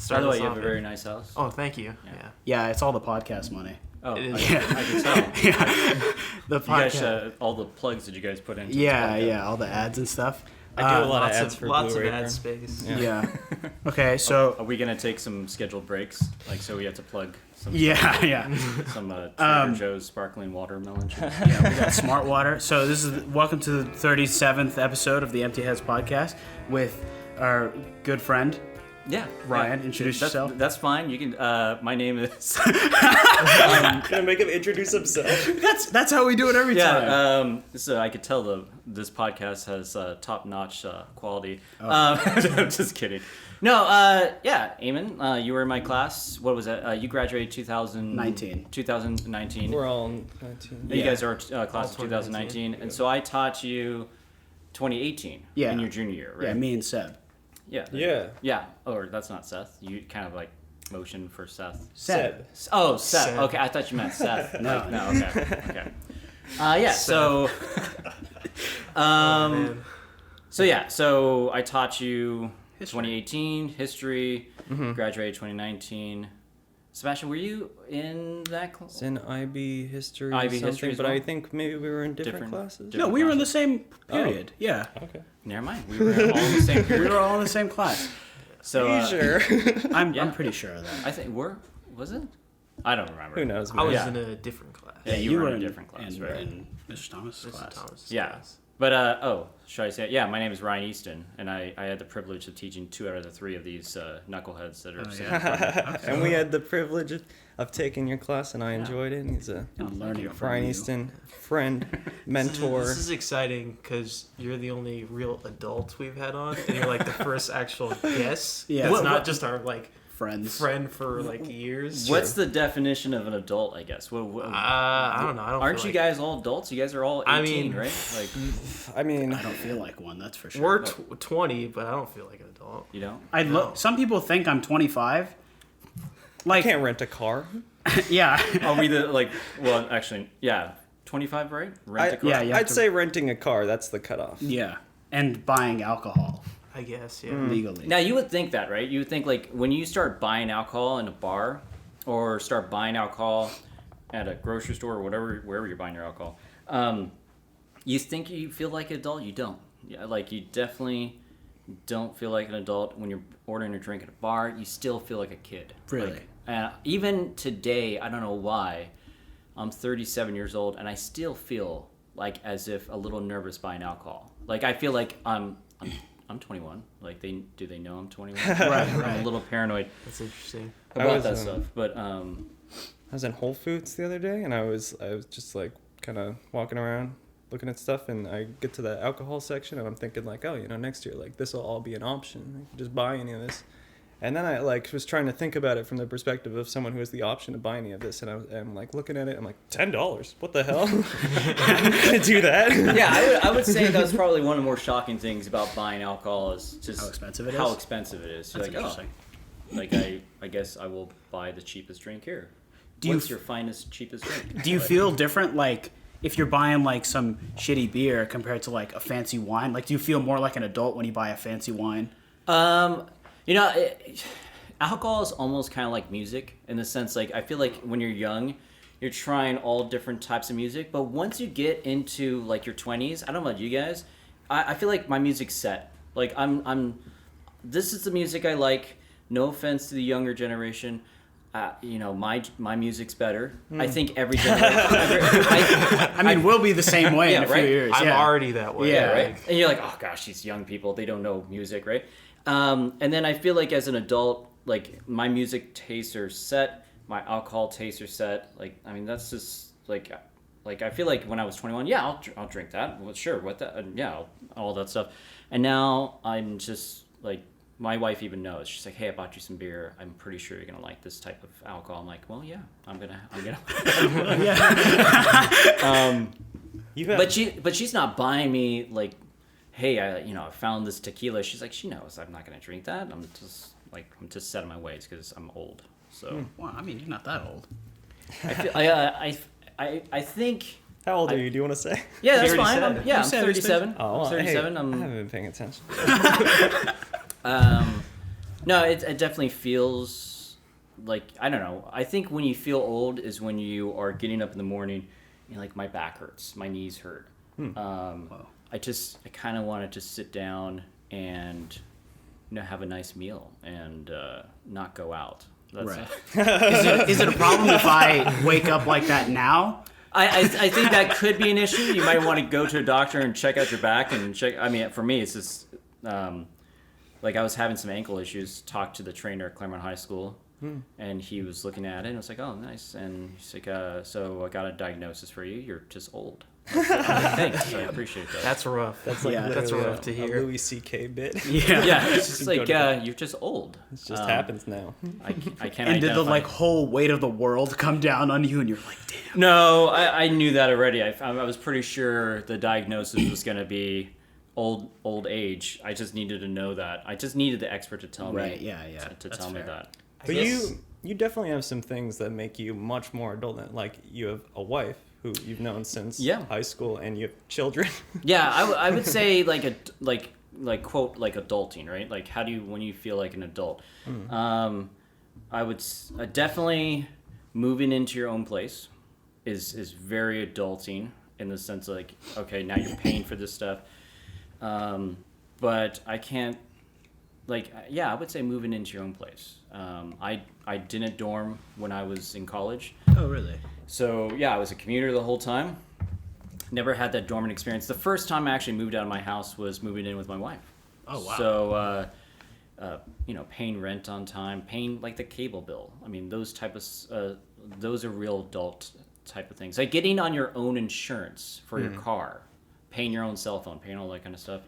By the way, you us have a off. very nice house. Oh, thank you. Yeah, it's all the podcast money. Oh, It is. I can tell. Yeah, the You guys, podcast. all the plugs that you guys put into Yeah, all the ads and stuff. I do a lot of Lots ads of for lots Blue of Apron. ad space. Yeah. Okay, so Are we gonna take some scheduled breaks? Like, so we have to plug some yeah. some Trader Joe's sparkling watermelon juice. Yeah, we got Smart Water. So this is welcome to the 37th episode of the Empty Heads podcast with our good friend. Yeah, Ryan, introduce yourself. That's fine. You can. My name is. Gonna make him introduce himself. That's how we do it every time. Yeah. So I could tell this podcast has top-notch quality. I'm just kidding. No. Yeah. Eamon, you were in my class. What was that? You graduated 2019. 2019. We're all 19. You guys are class of 2019. 2019, and so I taught you 2018 in your junior year, right? Yeah, me and Seb. Yeah. Yeah. Yeah. Or that's not Seth. You kind of like motion for Seth. Seb. Oh, Seth. Seth. Okay, I thought you meant Seth. No. No. Okay. Yeah. So. Man. So I taught you History. 2018 history. Graduated 2019. Sebastian, were you in that class? It's in IB history or IB something, history as but well? I think maybe we were in different classes. No, we were in the same period. Yeah, Okay. Never mind. We were all in the same we period. were all in the same class. So Are you sure? I'm Yeah. pretty sure of that. I think was it? I don't remember. Who knows? I was Yeah. in a different class. Yeah, you were in a different class, right? In Mr. Thomas' Mr. class. Thomas' Yeah. class. But should I say it? Yeah, my name is Ryan Easton, and I had the privilege of teaching 2 out of the 3 of these knuckleheads that are sitting in front of me. And we had the privilege of taking your class, and I enjoyed it. And he's a I'm learning from Brian you. Easton friend, mentor. This is exciting because you're the only real adult we've had on, and you're like the first actual guest. Yeah. It's What- not just our like Friends. friend for like years. What's the definition of an adult? I guess. I don't know. I don't. Aren't feel you like- guys all adults? You guys are all 18, I mean- right? Like I mean, I don't feel like one. That's for sure. We're 20, but I don't feel like an adult. you know. I look. Some people think I'm 25. I Like, can't rent a car. yeah. Are we the like? Well, actually, yeah, 25, right? Rent a car. Yeah, you have I'd to- say renting a car. That's the cutoff. Yeah, and buying alcohol I guess. Yeah. legally. Now you would think that, right? You would think like when you start buying alcohol in a bar, or start buying alcohol at a grocery store or wherever you're buying your alcohol, you think you feel like an adult. You don't. Yeah, like you definitely don't feel like an adult when you're ordering a drink at a bar. You still feel like a kid. Really? Like, even today, I don't know why. I'm 37 years old, and I still feel like as if a little nervous buying alcohol. Like I feel like I'm 21. Like do they know I'm 21? I'm a little paranoid That's interesting. about was, that stuff. But I was in Whole Foods the other day, and I was just like kind of walking around looking at stuff, and I get to the alcohol section, and I'm thinking like, oh, next year like this will all be an option. I can just buy any of this. And then I like was trying to think about it from the perspective of someone who has the option to buy any of this, and I'm like looking at it, I'm like, $10? What the hell? I'm gonna do that? yeah, I would say that's probably one of the more shocking things about buying alcohol is just How expensive it How is? expensive it is. That's You're like, interesting. like I guess I will buy the cheapest drink here. What's your finest, cheapest drink? Do you feel different, like if you're buying like some shitty beer compared to like a fancy wine? Like, do you feel more like an adult when you buy a fancy wine? Alcohol is almost kind of like music in the sense, like I feel like when you're young, you're trying all different types of music, but once you get into like your 20s, I don't know about you guys, I feel like my music's set. Like this is the music I like. No offense to the younger generation. My music's better. I think every generation. I mean, we'll be the same way in Yeah, a few right? years. I'm yeah. already that way. Yeah, Right? And you're like, oh gosh, these young people, they don't know music, right? And then I feel like as an adult, like my music tastes are set, my alcohol tastes are set. Like, I mean, that's just like I feel like when I was 21, yeah, I'll drink that. Well, sure, what that? Yeah, all that stuff. And now I'm just like, my wife even knows. She's like, hey, I bought you some beer. I'm pretty sure you're gonna like this type of alcohol. I'm like, well, yeah, I'm gonna. But she's not buying me like, hey, I found this tequila. She's like, she knows I'm not gonna drink that. I'm just set in my ways because I'm old. So Well, I mean, you're not that old. I think. How old are you? Do you want to say? Yeah, that's He already fine. said. I'm said 37. Oh, I'm 37. Hey, I haven't been paying attention. No, it definitely feels like, I don't know. I think when you feel old is when you are getting up in the morning and like my back hurts, my knees hurt. I kind of want to just sit down and have a nice meal and not go out. That's Right. Is it a problem if I wake up like that now? I think that could be an issue. You might want to go to a doctor and check out your back and check. I mean, for me, it's just like I was having some ankle issues. Talked to the trainer at Claremont High School, and he was looking at it and was like, "Oh, nice." And he's like, "So I got a diagnosis for you. You're just old." I was like, thanks, I appreciate that. That's rough. That's like that's rough to hear. A Louis C.K. bit. Yeah, it's just like you're just old. It just happens now. I can't. And did the identify. whole weight of the world come down on you, and you're like, damn? No, I knew that already. I was pretty sure the diagnosis was going to be old age. I just needed to know that. I just needed the expert to tell me. Right? Yeah. To tell me that. But you definitely have some things that make you much more adult. Like you have a wife who you've known since high school, and you have children. Yeah, I would say like quote like adulting, right? Like when you feel like an adult. I would definitely moving into your own place is very adulting in the sense of like, okay, now you're paying for this stuff. But I can't, I would say moving into your own place. I didn't dorm when I was in college. Oh, really? So, I was a commuter the whole time. Never had that dormant experience. The first time I actually moved out of my house was moving in with my wife. Oh, wow. So, paying rent on time, paying like the cable bill. I mean, those are real adult type of things. Like getting on your own insurance for your car, paying your own cell phone, paying all that kind of stuff.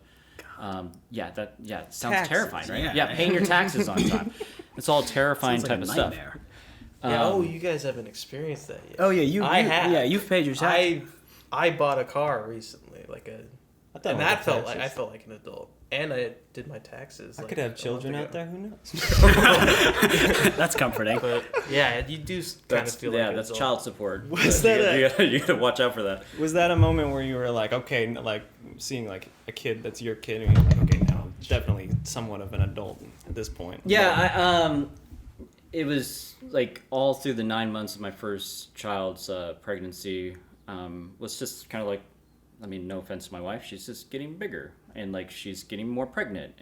It sounds Taxes. Terrifying, right? Yeah, paying your taxes on time. It's all terrifying type of stuff. Yeah, you guys haven't experienced that yet. Oh yeah, I have. Yeah, you've paid your tax. I bought a car recently, and I felt like an adult, and I did my taxes. I could have children out there. Who knows? That's comforting. But yeah, you do kind of feel like an that's adult. child support. Was that you gotta watch out for that. Was that a moment where you were like, okay, like seeing like a kid that's your kid, and you're like, okay, now I'm definitely somewhat of an adult at this point? Yeah, it was like all through the 9 months of my first child's pregnancy was just kind of like, I mean, no offense to my wife, she's just getting bigger and like she's getting more pregnant.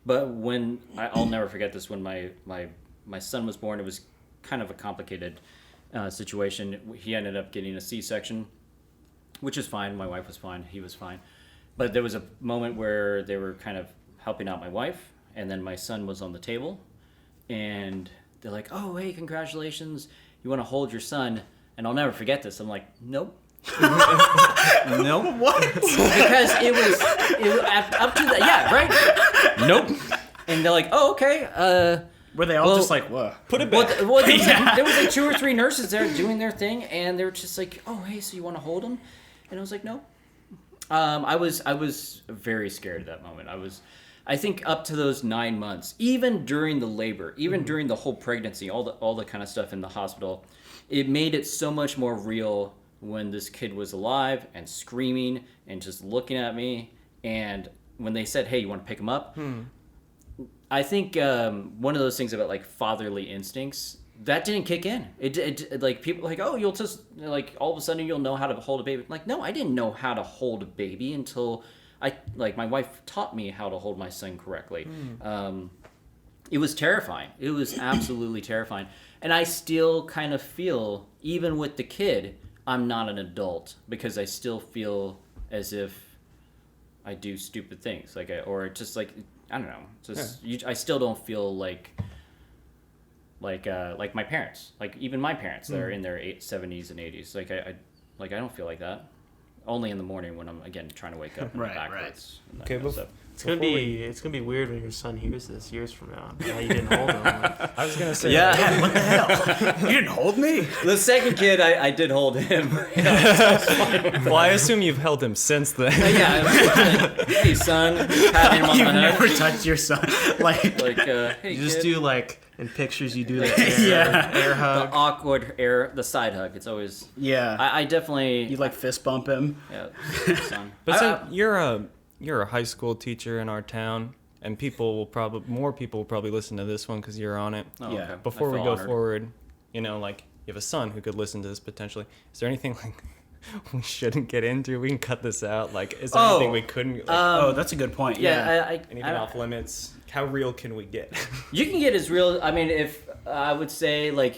But when I'll never forget this, when my son was born, it was kind of a complicated situation. He ended up getting a C-section, which is fine. My wife was fine. He was fine. But there was a moment where they were kind of helping out my wife, and then my son was on the table. And they're like, "Oh, hey, congratulations! You want to hold your son?" And I'll never forget this. I'm like, "Nope, nope." What? Because it was up to that. Yeah, right. Nope. And they're like, "Oh, okay." Were they all just like, "Whoa"? Put it back. Well, there was like 2 or 3 nurses there doing their thing, and they were just like, "Oh, hey, so you want to hold him?" And I was like, "No." I was very scared at that moment. I think up to those 9 months, even during the labor, even during the whole pregnancy, all the kind of stuff in the hospital, it made it so much more real when this kid was alive and screaming and just looking at me. And when they said, "Hey, you want to pick him up?" I think one of those things about like fatherly instincts that didn't kick in. It like people like, "Oh, you'll just like all of a sudden you'll know how to hold a baby." Like, no, I didn't know how to hold a baby until my wife taught me how to hold my son correctly. It was terrifying. It was absolutely terrifying. And I still kind of feel, even with the kid, I'm not an adult because I still feel as if I do stupid things, or just like, I don't know. I still don't feel like my parents, like even my parents that are in their 70s and 80s. Like I don't feel like that. Only in the morning when I'm again trying to wake up and backwards. And that Okay, kind of stuff. It's gonna be weird when your son hears this years from now. Yeah, you didn't hold him. I was gonna say, Yeah. What the hell? You didn't hold me? The second kid, I did hold him. well, I assume you've held him since then. Yeah, I was like, "Hey, son," patting him on You've the head. never touched your son. Like, Hey, You just kid. do in pictures. You do the air The hug. awkward the side hug. It's always. yeah. I definitely. You like fist bump him. Yeah, son. But so you're a high school teacher in our town, and more people will probably listen to this one because you're on it. Oh, Yeah. okay. Before I we feel go honored. forward, you know, like you have a son who could listen to this potentially. Is there anything like we shouldn't get into? We can cut this out. Like, is there anything we couldn't? Like, that's a good point. Yeah, anything off limits? How real can we get? you can get as real. I mean, if I would say like,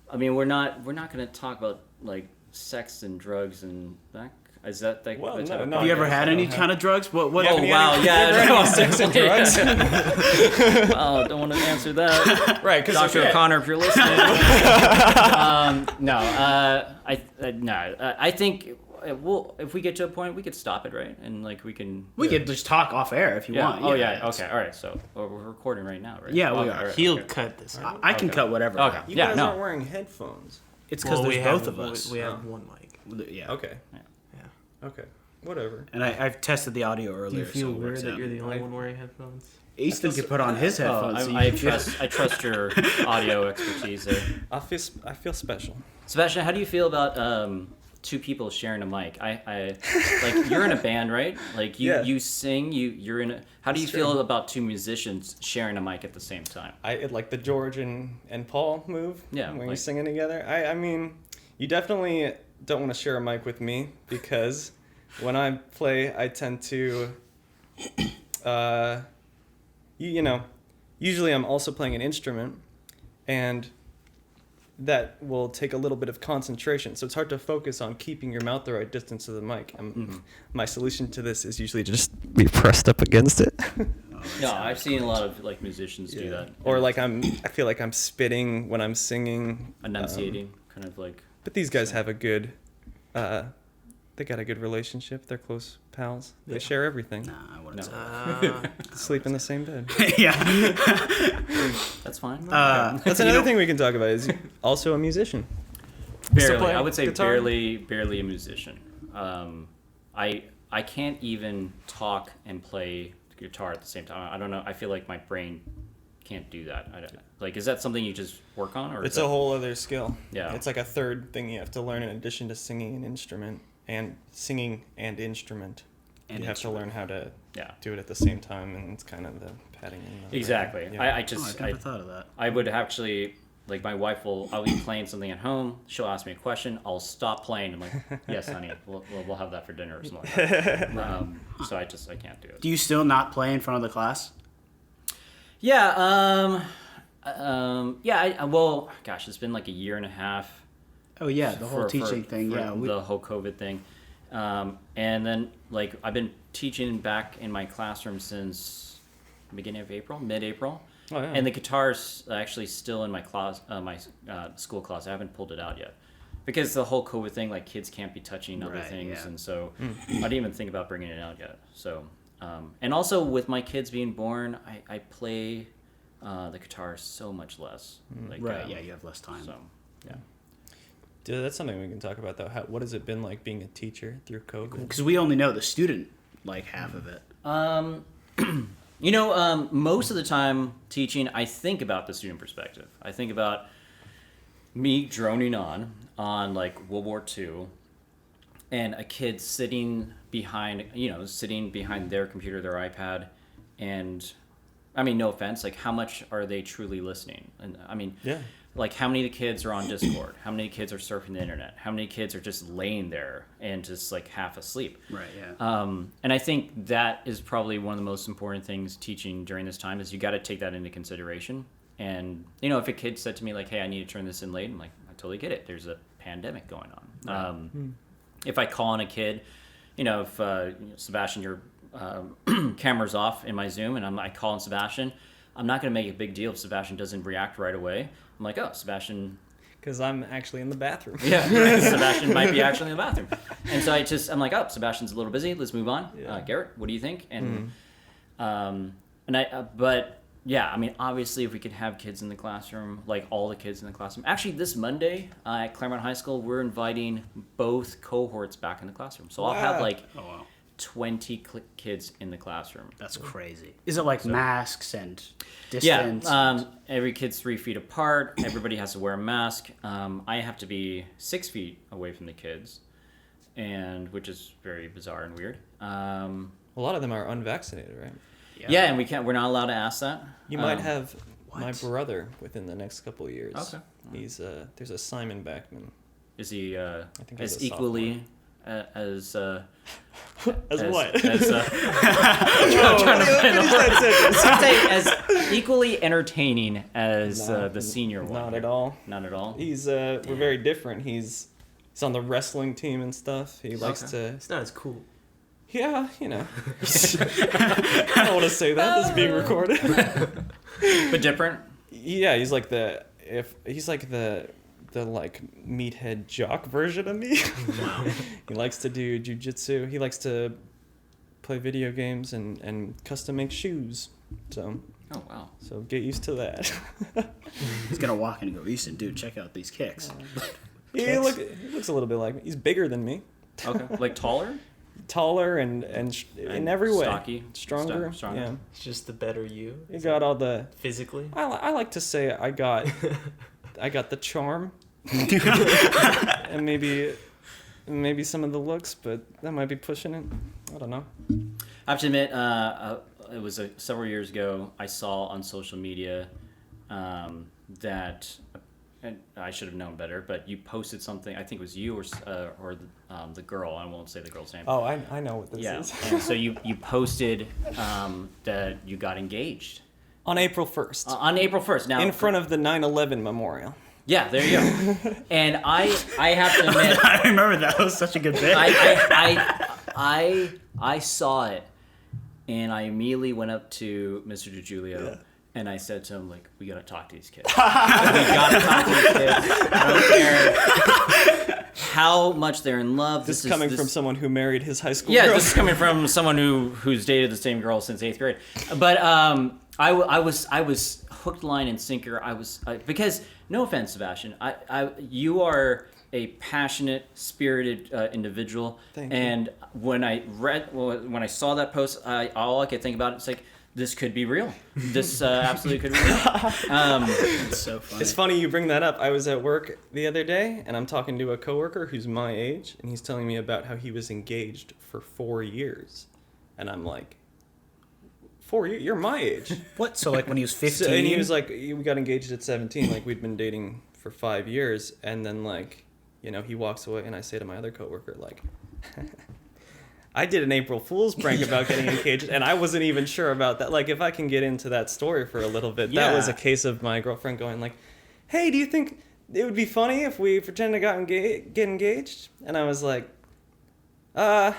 I mean, we're not gonna talk about like sex and drugs and that. Is that like? Well, the type of- no, Have you I ever guess had I any don't kind of drugs? What? Yeah, Oh wow, yeah. no, sex and drugs. Oh, don't want to answer that. Right, because Dr. O'Connor, if you're listening. I think if we get to a point, we could stop it, right? And like we can. We could just talk off air if you Yeah. want. Oh yeah. Okay. All right. So we're recording right now, right? Yeah, we Okay, are. all right, He'll okay. cut this out. I can Okay. cut whatever. Okay. You Yeah, guys no. aren't wearing headphones. It's because Well, there's both of us. We have one mic. Yeah. Okay. Yeah. Okay. Whatever. And I've tested the audio earlier. Do you feel so it weird works that out. you're the only one wearing headphones? Easton could put on his Oh, headphones. so you I can- I trust your audio expertise there. I feel special. Sebastian, how do you feel about two people sharing a mic? I like you're in a band, right? Like you Yeah. you sing, you're in a. How do you That's feel true. about two musicians sharing a mic at the same time? I like the George and Paul move. Yeah, When you're like- singing together. I mean, you definitely don't want to share a mic with me because when I play, I tend to, you know, usually I'm also playing an instrument, and that will take a little bit of concentration. So it's hard to focus on keeping your mouth the right distance to the mic. My solution to this is usually just be pressed up against it. No, I've seen a lot of like musicians do that. Or like I feel like I'm spitting when I'm singing. Enunciating, kind of like. But these guys have a good, they got a good relationship. They're close pals. They Yeah. share everything. Nah, I wouldn't No. say Sleep in the same bed. that. Yeah. That's fine. That's another thing we can talk about. Is also a musician. Barely, play I would say guitar? barely a musician. I can't even talk and play guitar at the same time. I don't know. I feel like my brain can't do that. Like, is that something you just work on, or It's is a that, whole other skill. Yeah. It's like a third thing you have to learn in addition to singing an instrument and singing and instrument. And you have to learn how to Yeah. do it at the same time, and it's kind of the padding. And the, Exactly. Yeah. I Oh, just I never thought of that. I would actually like my wife I'll be playing something at home. She'll ask me a question. I'll stop playing. I'm like, yes, honey, we'll have that for dinner or something. Like that. So I can't do it. Do you still not play in front of the class? Yeah. Well, gosh, it's been like a year and a half. Oh yeah, the whole for- teaching thing. for Yeah, the whole COVID thing. And then like I've been teaching back in my classroom since beginning of April, mid-April. Oh, yeah. And the guitar's actually still in my class, my school closet. I haven't pulled it out yet because the whole COVID thing, like kids can't be touching other Right, things, yeah. and so I didn't even think about bringing it out yet. So, and also with my kids being born, I play the guitar so much less. Like, right. Yeah, you have less time. So, yeah. Dude, that's something we can talk about though. What has it been like being a teacher through COVID? Because we only know the student like half of it. Most of the time teaching, I think about the student perspective. I think about me droning on like World War II and a kid sitting behind their computer, their iPad. And I mean, no offense, like how much are they truly listening? And I mean, Yeah. like how many of the kids are on Discord? How many kids are surfing the internet? How many kids are just laying there and just like half asleep? Right. Yeah. And I think that is probably one of the most important things teaching during this time is you got to take that into consideration. And, if a kid said to me like, hey, I need to turn this in late, I'm like, I totally get it. There's a pandemic going on. If I call on a kid, if Sebastian, your camera's off in my Zoom and I call on Sebastian, I'm not going to make a big deal if Sebastian doesn't react right away. I'm like, oh, Sebastian... Because I'm actually in the bathroom. Yeah, Sebastian might be actually in the bathroom. And so I'm like, oh, Sebastian's a little busy. Let's move on. Yeah. Garrett, what do you think? And but yeah, I mean, obviously, if we could have kids in the classroom, like all the kids in the classroom. Actually, this Monday at Claremont High School, we're inviting both cohorts back in the classroom. So I'll have like Oh wow. 20 kids in the classroom. That's crazy. Is it like masks and Yeah, distance? every kid's 3 feet apart. Everybody has to wear a mask. I have to be 6 feet away from the kids, which is very bizarre and weird. A lot of them are unvaccinated, right? Yeah, and we're not allowed to ask that. You might have my brother within the next couple of years. Okay. He's there's a Simon Backman. Is he I think he's as a equally as As as, what? As, I'm trying to finish that sentence. I'd say as equally entertaining as the senior one. Not at all. Not at all. He's we're very different. He's on the wrestling team and stuff. He likes to. It's not as cool. Yeah, you know. I don't want to say that. This is being recorded. But different. Yeah, he's like the like meathead jock version of me. Wow. He likes to do jujitsu. He likes to play video games and custom make shoes. So. Oh wow. So get used to that. He's gonna walk in and go, Easton, dude, check out these kicks. He looks a little bit like me. He's bigger than me. Okay. Like taller. Taller and in every way. Stocky. Stronger. Stronger. Yeah. It's just the better you. You got all the. Physically. I like to say I got the charm. And maybe some of the looks, but that might be pushing it. I don't know. I have to admit, it was several years ago. I saw on social media that, and I should have known better, but you posted something. I think it was you or the girl. I won't say the girl's name. Oh, I know what this is. And so you posted that you got engaged On April 1st. on April 1st. Now in front of the 9/11 memorial. Yeah, there you go. And I have to admit, I remember that was such a good bit. I saw it, and I immediately went up to Mr. DiGiulio, and I said to him, like, we gotta talk to these kids. We gotta talk to these kids. I don't care how much they're in love. This is coming from someone who married his high school Yeah, girl. this is coming from someone who's dated the same girl since 8th grade. But I was hook, line, and sinker. Because no offense, Sebastian, you are a passionate, spirited individual. Thank you. And when I saw that post, all I could think about is like, this could be real. This absolutely could be real. It's so funny. It's funny you bring that up. I was at work the other day, and I'm talking to a coworker who's my age, and he's telling me about how he was engaged for 4 years. And I'm like, 4 years? You're my age. What? So like when he was 15? And he was like, we got engaged at 17. Like, we'd been dating for 5 years. And then, like, you know, he walks away, and I say to my other coworker, like, I did an April Fool's prank about getting engaged, and I wasn't even sure about that. Like, if I can get into that story for a little bit, that was a case of my girlfriend going like, hey, do you think it would be funny if we pretend to get engaged? And I was like, I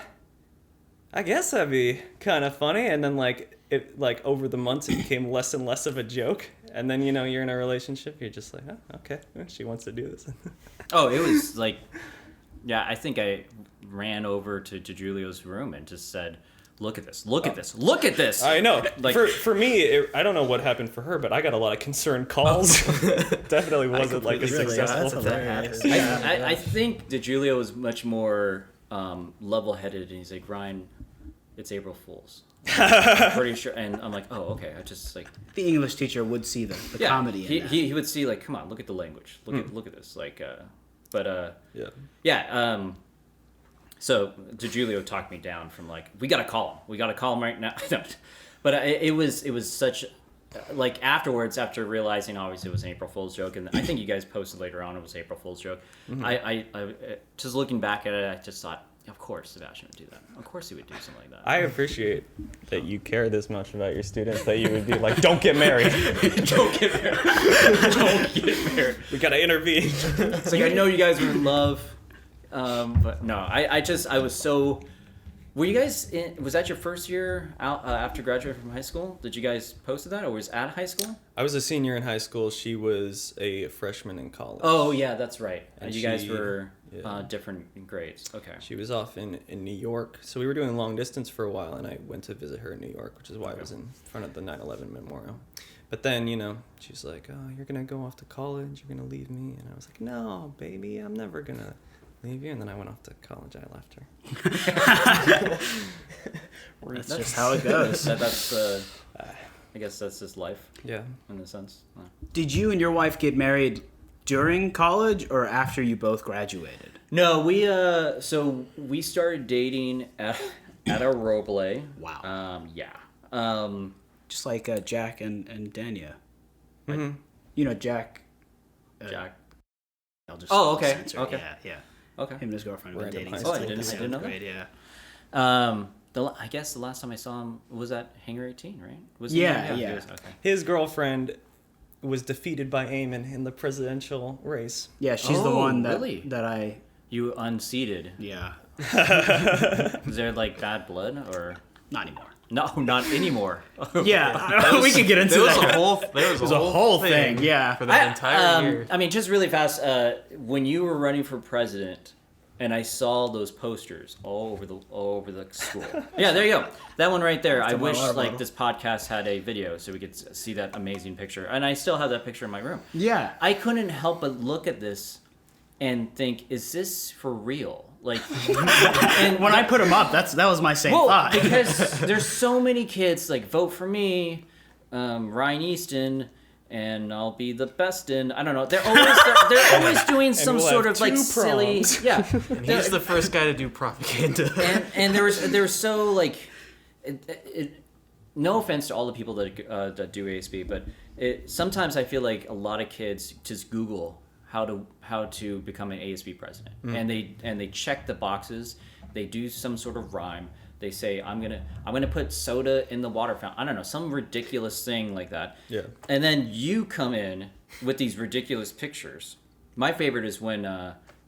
guess that'd be kind of funny. And then, like, over the months, it became less and less of a joke. And then, you know, you're in a relationship, you're just like, oh, okay, she wants to do this. Oh, it was like, yeah, I think I ran over to Julio's room and just said, look at this, look at this, look at this. I know. Like, for me, I don't know what happened for her, but I got a lot of concerned calls. Definitely wasn't like a successful. I think DiGiulio was much more level-headed, and he's like, Ryan, it's April Fool's. I'm pretty sure, and I'm like, oh, okay. I just like the English teacher would see the comedy in that. He would see like, come on, look at the language, look at this, like, So DiGiulio talked me down from like, we gotta call him right now. But it was such, like, afterwards, after realizing obviously it was an April Fool's joke, and I think you guys posted later on it was April Fool's joke. Mm-hmm. I just looking back at it, I just thought, of course Sebastian would do that. Of course he would do something like that. I appreciate that you care this much about your students, that you would be like, don't get married. Don't get married. Don't get married. We gotta intervene. It's like, I know you guys were in love, but no, I was so. Were you guys was that your first year out after graduating from high school? Did you guys post that, or was at high school? I was a senior in high school. She was a freshman in college. Oh yeah, that's right. And you guys were different grades. Okay. She was off in New York, so we were doing long distance for a while, and I went to visit her in New York, which is why I was in front of the 9/11 memorial. But then, you know, she's like, oh, you're going to go off to college, you're going to leave me. And I was like, no, baby, I'm never going to leave you. And then I went off to college, I left her. That's just how it goes. I guess that's just life. Yeah. In a sense. Did you and your wife get married during college or after you both graduated? No, we started dating at a Roble. Wow. Yeah. Just like Jack and Dania. Mm-hmm. You know, Jack. Jack. I'll just Okay. censor. Okay. Yeah. Okay. Him and his girlfriend have been Random dating high since school. like the I didn't know 7th that. grade. Yeah. I guess the last time I saw him was at Hangar 18, right? Was Yeah. he was, okay. His girlfriend was defeated by Eamon in the presidential race. Yeah, she's the one that really? that I. You unseated. Yeah. Is there like bad blood or Not anymore. no? Not anymore. Yeah, we could get into that. There was a whole thing, yeah. for the entire year. I mean, just really fast. When you were running for president, and I saw those posters all over the school. Yeah, there you go. That one right there. I my wish water like bottle. this podcast had a video so we could see that amazing picture. And I still have that picture in my room. Yeah. I couldn't help but look at this and think, is this for real? Like, and When I put him up, that was my same thought. because there's so many kids like vote for me, Ryan Easton, and I'll be the best in. I don't know. They're always doing some we'll sort have of like 2 silly. prongs. Yeah, And he's the first guy to do propaganda. and there was so like, no offense to all the people that do ASB, but sometimes I feel like a lot of kids just Google how to become an ASB president, and they check the boxes. They do some sort of rhyme. They say I'm gonna put soda in the water fountain. I don't know, some ridiculous thing like that. Yeah. And then you come in with these ridiculous pictures. My favorite is when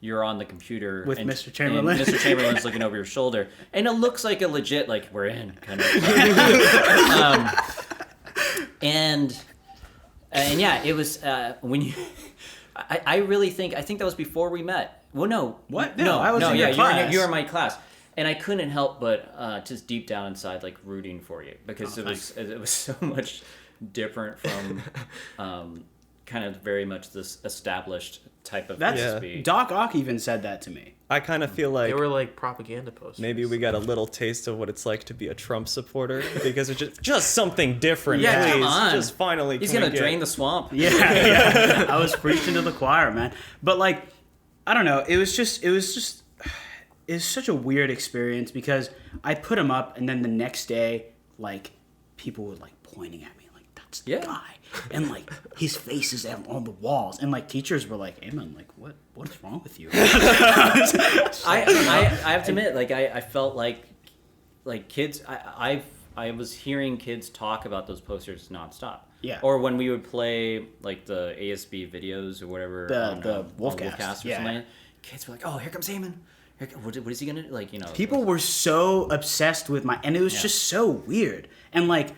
you're on the computer With Mr. Chamberlain. and Mr. Chamberlain's looking over your shoulder, and it looks like a legit like we're in kind of. And yeah, it was when you. I really think that was before we met. Well, no. What? No, I was in your yeah, class. you were in my class, and I couldn't help but just deep down inside like rooting for you because it was so much different from kind of very much this established type of That's ASB. Doc Ock even said that to me. I kind of feel like They were like propaganda posters. maybe we got a little taste of what it's like to be a Trump supporter because it's just something different. Yeah, please. come on. Just finally. He's can we gonna get- drain the swamp. Yeah. I was preaching to the choir, man. But like, I don't know. It was such a weird experience because I put him up, and then the next day, like, people were like pointing at me, like, that's the Yeah. guy, and like his face is on the walls, and like teachers were like, "Hey man, like, what is wrong with you?" I have to admit, like I felt like kids. I was hearing kids talk about those posters nonstop. Yeah. Or when we would play like the ASB videos or whatever. The Wolfcast. or something. Yeah. Like that, kids were like, "Oh, here comes Eamon. What is he gonna do?" Like, you know. People were so obsessed with and it was just so weird. And like,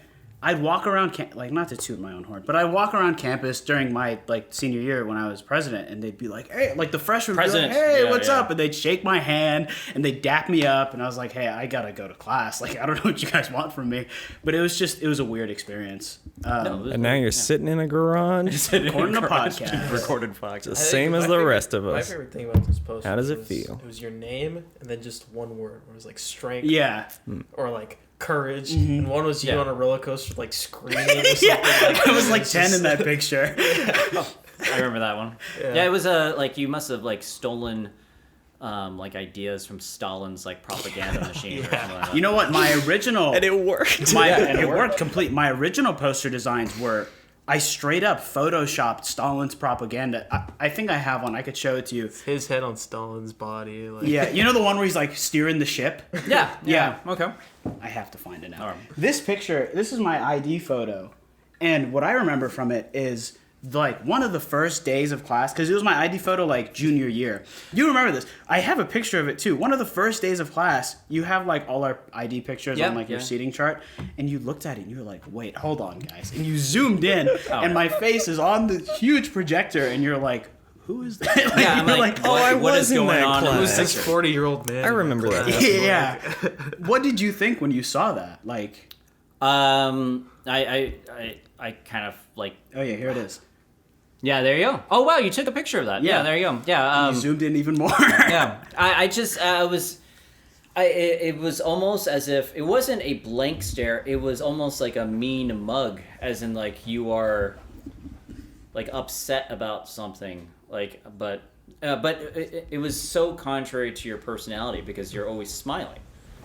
I'd walk around, like, not to toot my own horn, but I'd walk around campus during my like senior year when I was president, and they'd be like, "Hey," like the freshmen would be like, President. "Hey, Yeah, what's yeah. up?" And they'd shake my hand and they'd dap me up, and I was like, "Hey, I gotta go to class. Like, I don't know what you guys want from me," but it was a weird experience. No, it was And now you're sitting in a garage, Recording a podcast. recorded podcast. the same as the rest of My us. favorite thing about this poster. How does it was, feel? It was your name and then just one word. It was like strength. Yeah, Or like courage. And one was you Yeah. on a roller coaster like screaming or something. yeah. I was like It's 10 just- in that picture. I remember that one. Yeah, it was like you must have like stolen like ideas from Stalin's like propaganda machine or something like that. You know what? My original And it worked. it worked complete. My original poster designs were I straight up photoshopped Stalin's propaganda. I think I have one. I could show it to you. His head on Stalin's body. Like, Yeah, you know the one where he's like steering the ship? Yeah. Okay. I have to find it now. All right. This picture, this is my ID photo. And what I remember from it is like one of the first days of class, because it was my ID photo like junior year. You remember this. I have a picture of it too. One of the first days of class, you have like all our ID pictures Yeah, on like your yeah. seating chart. And you looked at it and you were like, wait, hold on guys. And you zoomed in Oh. and my face is on the huge projector and you're like, who is that? Like, Yeah, I'm you're like, oh, I what was is in going that on? in class. this This picture? 40-year-old man. I remember that. yeah. What did you think when you saw that? Like, I kind of like. oh yeah, here it is. Yeah, there you go. Oh wow, you took a picture of that. Yeah. Yeah, there you go. Yeah. You zoomed in even more. Yeah. It was almost as if it wasn't a blank stare. It was almost like a mean mug, as in like you are like upset about something. Like, but it was so contrary to your personality because you're always smiling.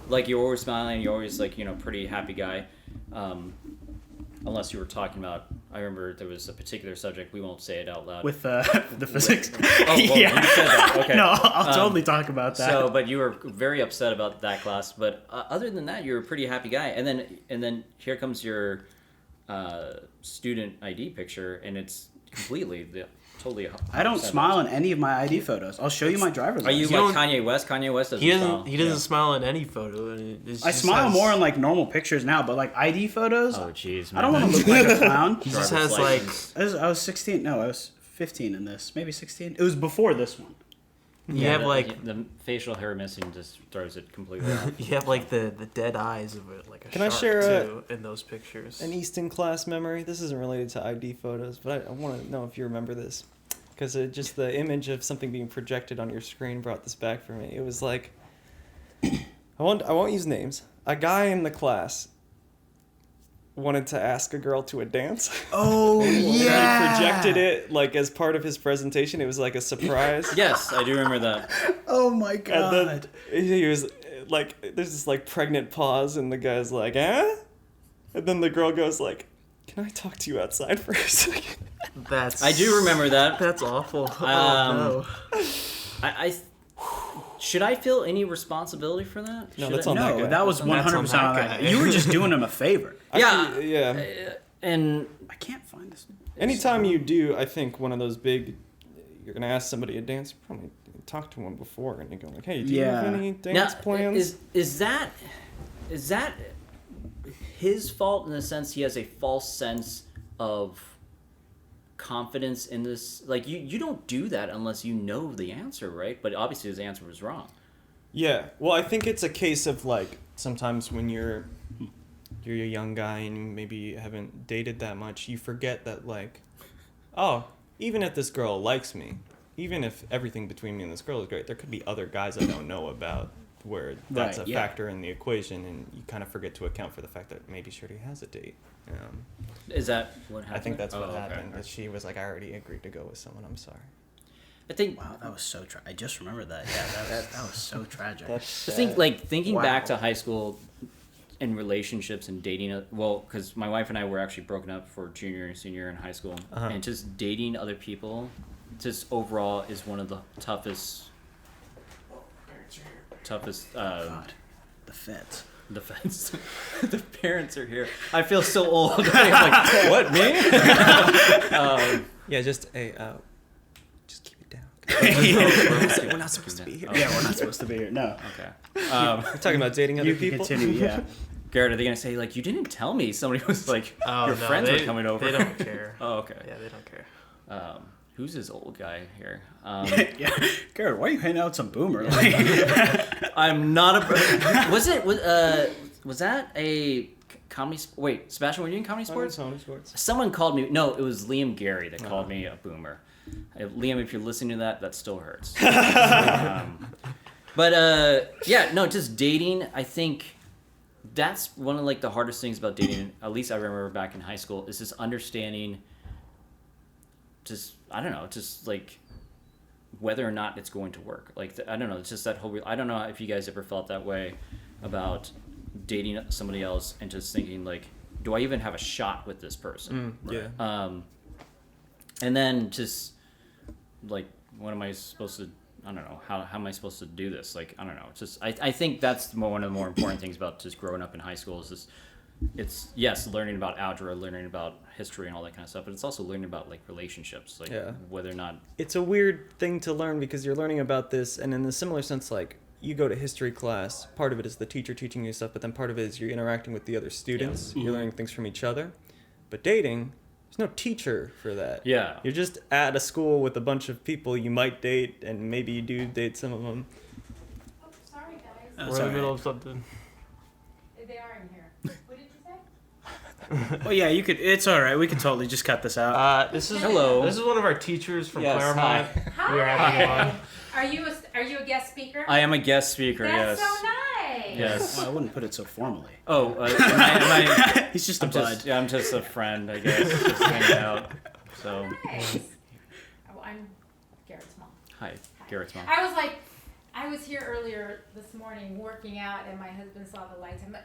Like you're always smiling. You're always like pretty happy guy. Unless you were talking about, I remember there was a particular subject, we won't say it out loud. With the physics. Well, you said that. Okay. No, I'll totally talk about that. So, but you were very upset about that class. But other than that, you're a pretty happy guy. And then here comes your student ID picture, and it's completely totally. I don't smile in any of my ID photos. I'll show you my driver's license. Are you like Kanye West? Kanye West doesn't smile. He doesn't smile in any photo. I smile more in like normal pictures now, but like ID photos. Oh jeez, I don't want to look like a clown. He just has like. I was 16. No, I was 15 in this. Maybe 16. It was before this one. You have like the facial hair missing just throws it completely off. You have like the dead eyes of it, like a Can I shark share too, in those pictures. An Easton class memory. This isn't related to ID photos, but I want to know if you remember this. Because just the image of something being projected on your screen brought this back for me. It was like, I won't use names. A guy in the class wanted to ask a girl to a dance. Oh, yeah. He projected it like as part of his presentation. It was like a surprise. Yes, I do remember that. Oh my god. And then he was like, there's this like pregnant pause, and the guy's like, eh? And then the girl goes like, can I talk to you outside for a second? I do remember that. That's awful. No. Should I feel any responsibility for that? No, that's on that guy. That was 100% on that guy. You were just doing him a favor. Yeah. And I can't find this. Anytime you do, I think one of those big, you're gonna ask somebody to dance. You probably talk to one before, and you go like, "Hey, do you have any dance plans?" Is that his fault in the sense he has a false sense of confidence in this? Like you don't do that unless you know the answer, right? But obviously his answer was wrong. Yeah. Well, I think it's a case of like sometimes when you're a young guy and maybe you haven't dated that much, you forget that like, oh, even if this girl likes me, even if everything between me and this girl is great, there could be other guys I don't know about where that's a factor in the equation, and you kind of forget to account for the fact that maybe she already has a date. Is that what happened? I think that's what happened. That she was like, I already agreed to go with someone. I'm sorry. I think. Wow, that was so. I just remembered that. Yeah, that was so tragic. I think thinking back to high school and relationships and dating. Well, because my wife and I were actually broken up for junior and senior in high school, and just dating other people, just overall is one of the toughest. God, the feds. The feds. The parents are here. I feel so old. I'm like, what, me? Yeah, just just keep it down. We're not supposed to be here. Yeah, we're not supposed to be here. No. Okay. We're talking about dating other people. Continue. Yeah. Garrett, are they gonna say like you didn't tell me somebody was like your friends were coming over? They don't care. Oh, okay. Yeah, they don't care. Who's this old guy here? Yeah, Garrett, why are you hanging out with some boomer? I'm not a. Was that a comedy? Wait, Sebastian, were you in comedy sports? Comedy sports. Someone called me. No, it was Liam Gary that called me a boomer. Liam, if you're listening to that still hurts. Just dating. I think that's one of like the hardest things about dating. At least I remember back in high school is just understanding. Just I don't know, just like whether or not it's going to work. Like I don't know, it's just that whole. I don't know if you guys ever felt that way about dating somebody else and just thinking like, do I even have a shot with this person? Yeah. And then just like, what am I supposed to? I don't know. How am I supposed to do this? Like I don't know. It's just I think that's one of the more important things about just growing up in high school is this. It's learning about algebra, learning about history and all that kind of stuff, but it's also learning about like relationships, like whether or not it's a weird thing to learn because you're learning about this, and in a similar sense, like you go to history class, part of it is the teacher teaching you stuff, but then part of it is you're interacting with the other students, you're learning things from each other. But dating, there's no teacher for that. Yeah, you're just at a school with a bunch of people you might date, and maybe you do date some of them. Oh, sorry guys. We're in the middle of something. They are in here. Well, yeah, you could. It's all right. We could totally just cut this out. This is Hello. This is one of our teachers from Yes, Claremont. Hi. We were having him on. Are you a guest speaker? I am a guest speaker. That's yes. so nice. Yes. Well, I wouldn't put it so formally. Oh, am I He's just a I'm bud. I'm just a friend, I guess, just hanging out. So. Nice. Oh, I'm Garrett's mom. Hi, Garrett's mom. I was like, I was here earlier this morning working out, and my husband saw the lights. I'm like,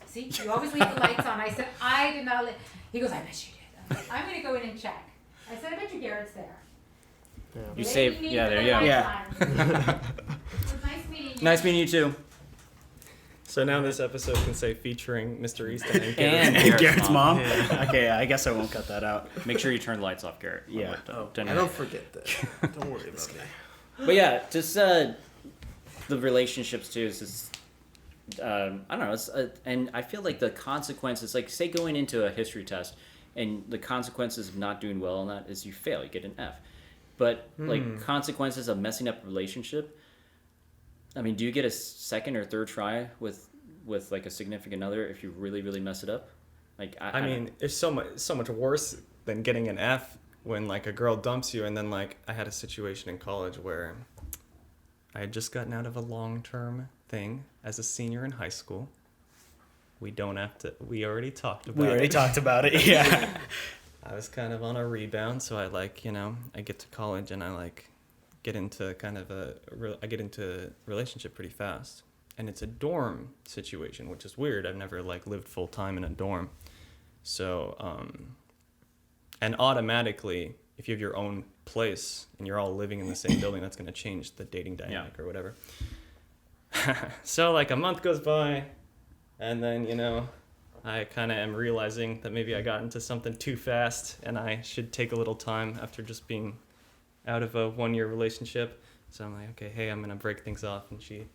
see, you always leave the lights on. I said, I did not. He goes, I bet you did. I'm going to go in and check. I said, I bet you Garrett's there. Yeah. You saved. Yeah, there you go. Yeah. It was nice meeting you. Nice meeting you too. So now this episode can say featuring Mr. Easton and Garrett. And Garrett's mom. Yeah. Okay, I guess I won't cut that out. Make sure you turn the lights off, Garrett. Yeah. I don't forget that. Don't worry about me. But yeah, just the relationships too is just, I don't know. It's, and I feel like the consequences, like say going into a history test, and the consequences of not doing well on that is you fail, you get an F. But like consequences of messing up a relationship, I mean, do you get a second or third try with like a significant other if you really, really mess it up? Like I mean, it's so much worse than getting an F when like a girl dumps you, and then like I had a situation in college where I had just gotten out of a long-term thing as a senior in high school. We already talked about it. We already talked about it. Yeah. I was kind of on a rebound, so I I get to college and I get into I get into a relationship pretty fast. And it's a dorm situation, which is weird. I've never lived full time in a dorm. So, and automatically, if you have your own place and you're all living in the same building, that's going to change the dating dynamic or whatever. So a month goes by, and then, I kind of am realizing that maybe I got into something too fast and I should take a little time after just being out of a 1-year relationship. So I'm like, okay, hey, I'm going to break things off. And she,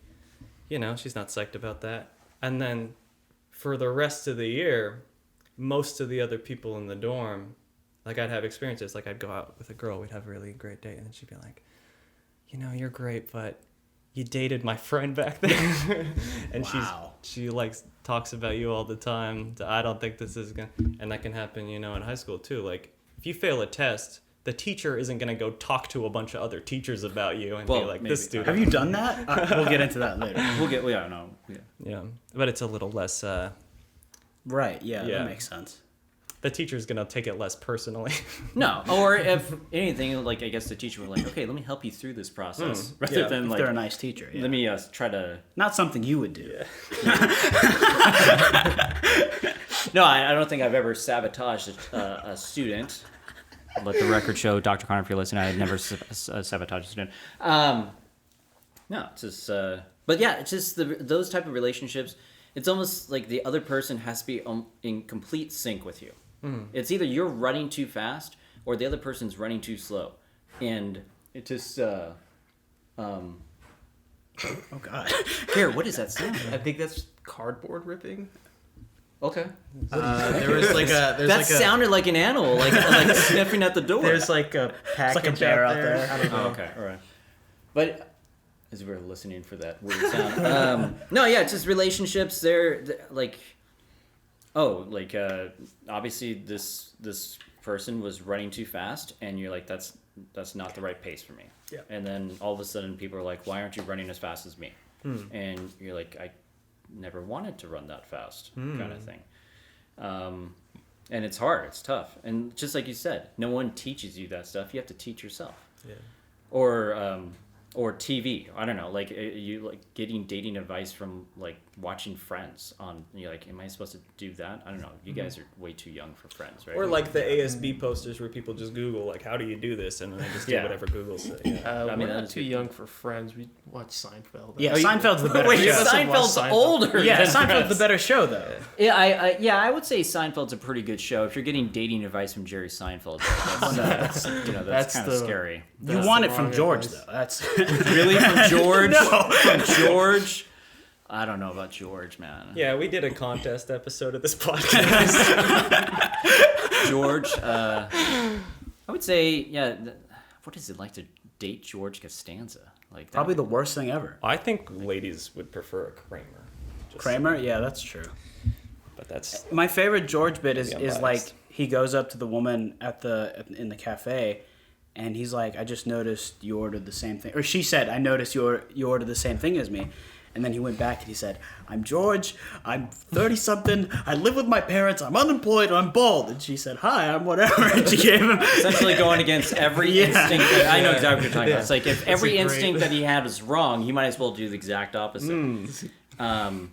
she's not psyched about that. And then for the rest of the year, most of the other people in the dorm, I'd have experiences. I'd go out with a girl, we'd have a really great date. And then she'd be like, you're great, but you dated my friend back there. And Wow. she talks about you all the time. I don't think this is going to, and that can happen, in high school too. If you fail a test, the teacher isn't going to go talk to a bunch of other teachers about you and be like, maybe. this student. Have you done that? We'll get into that later. Yeah. But it's a little less, Right. Yeah, Yeah. that makes sense. the teacher's going to take it less personally. No, or if anything, I guess the teacher would okay, let me help you through this process, rather than If they're a nice teacher. Yeah. let me try to. Not something you would do. No, I don't think I've ever sabotaged a student. Let the record show, Dr. Connor, if you're listening, I had never sabotaged a student. No, it's just, but yeah, it's just those type of relationships. It's almost like the other person has to be in complete sync with you. It's either you're running too fast or the other person's running too slow, and it just. Oh God. Garrett, what is that sound? I think that's cardboard ripping. Okay. There was That sounded like an animal, like sniffing at the door. there's like a package like a bear out there. there. I don't know. Oh, okay, all right. But as we're listening for that weird sound, no, yeah, it's just relationships. Obviously this person was running too fast, and you're like, that's not the right pace for me. Yeah. And then all of a sudden, people are like, why aren't you running as fast as me? And you're like, I never wanted to run that fast, kind of thing. And it's hard, it's tough, and just like you said, no one teaches you that stuff. You have to teach yourself. Yeah. Or TV. I don't know, you getting dating advice from watching Friends on. You're like, am I supposed to do that? I don't know. You guys are way too young for Friends, right? Or the ASB posters where people just Google how do you do this, and then they just do whatever Google says. Yeah. We're not that's too good. young for Friends. We watch Seinfeld. Yeah, Seinfeld's the better Wait, show. Seinfeld's Seinfeld. older. Yeah, than Seinfeld's Friends. the better show though. Yeah, I would say Seinfeld's a pretty good show. If you're getting dating advice from Jerry Seinfeld, that's That's kind of the- scary. You That's want the it from wrong George advice. though. That's Really, from George? No. From George? I don't know about George, man. Yeah, we did a contest episode of this podcast. George, I would say, what is it like to date George Costanza? probably the worst thing ever. I think ladies would prefer a Kramer. Kramer? Yeah, that's true. But that's... My favorite George bit is Maybe I'm biased. he goes up to the woman in the cafe, and he's like, I just noticed you ordered the same thing. Or she said, I noticed you ordered the same thing as me. And then he went back and he said, I'm George, I'm 30-something, I live with my parents, I'm unemployed, I'm bald. And she said, hi, I'm whatever. And she gave him... Essentially going against every instinct. I know exactly what you're talking about. It's like if every great- instinct that he had was wrong, he might as well do the exact opposite. I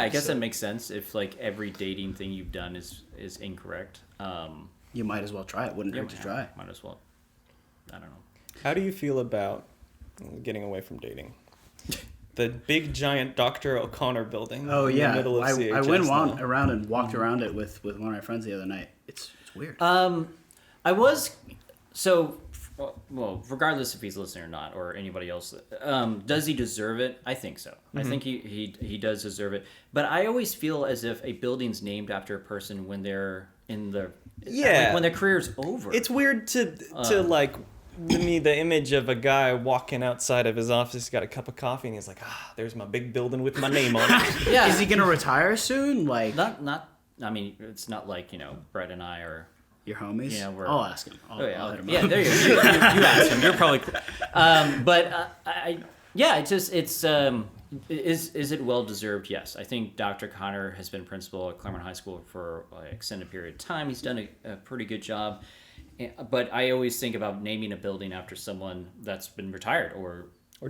guess that makes sense if like every dating thing you've done is incorrect. You might as well try it. Wouldn't hurt to try. Might as well. I don't know. How do you feel about getting away from dating? The big giant Dr. O'Connor building. Oh, in yeah. the middle of I CHS went now. around and walked around it with one of my friends the other night. It's weird. I was so well, regardless if he's listening or not, or anybody else. Does he deserve it? I think so. I think he does deserve it. But I always feel as if a building's named after a person when they're in the when their career's over. It's weird to like. To me, the image of a guy walking outside of his office, he's got a cup of coffee, and he's like, there's my big building with my name on it. Yeah. Is he gonna retire soon? Like Not. I mean, it's not like Brett and I are. your homies? Yeah, I'll ask him. I'll hit him Yeah, up. there you go. You asked him. You're probably cool. Is it well deserved? Yes. I think Dr. Connor has been principal at Claremont High School for an extended period of time. He's done a pretty good job. But I always think about naming a building after someone that's been retired or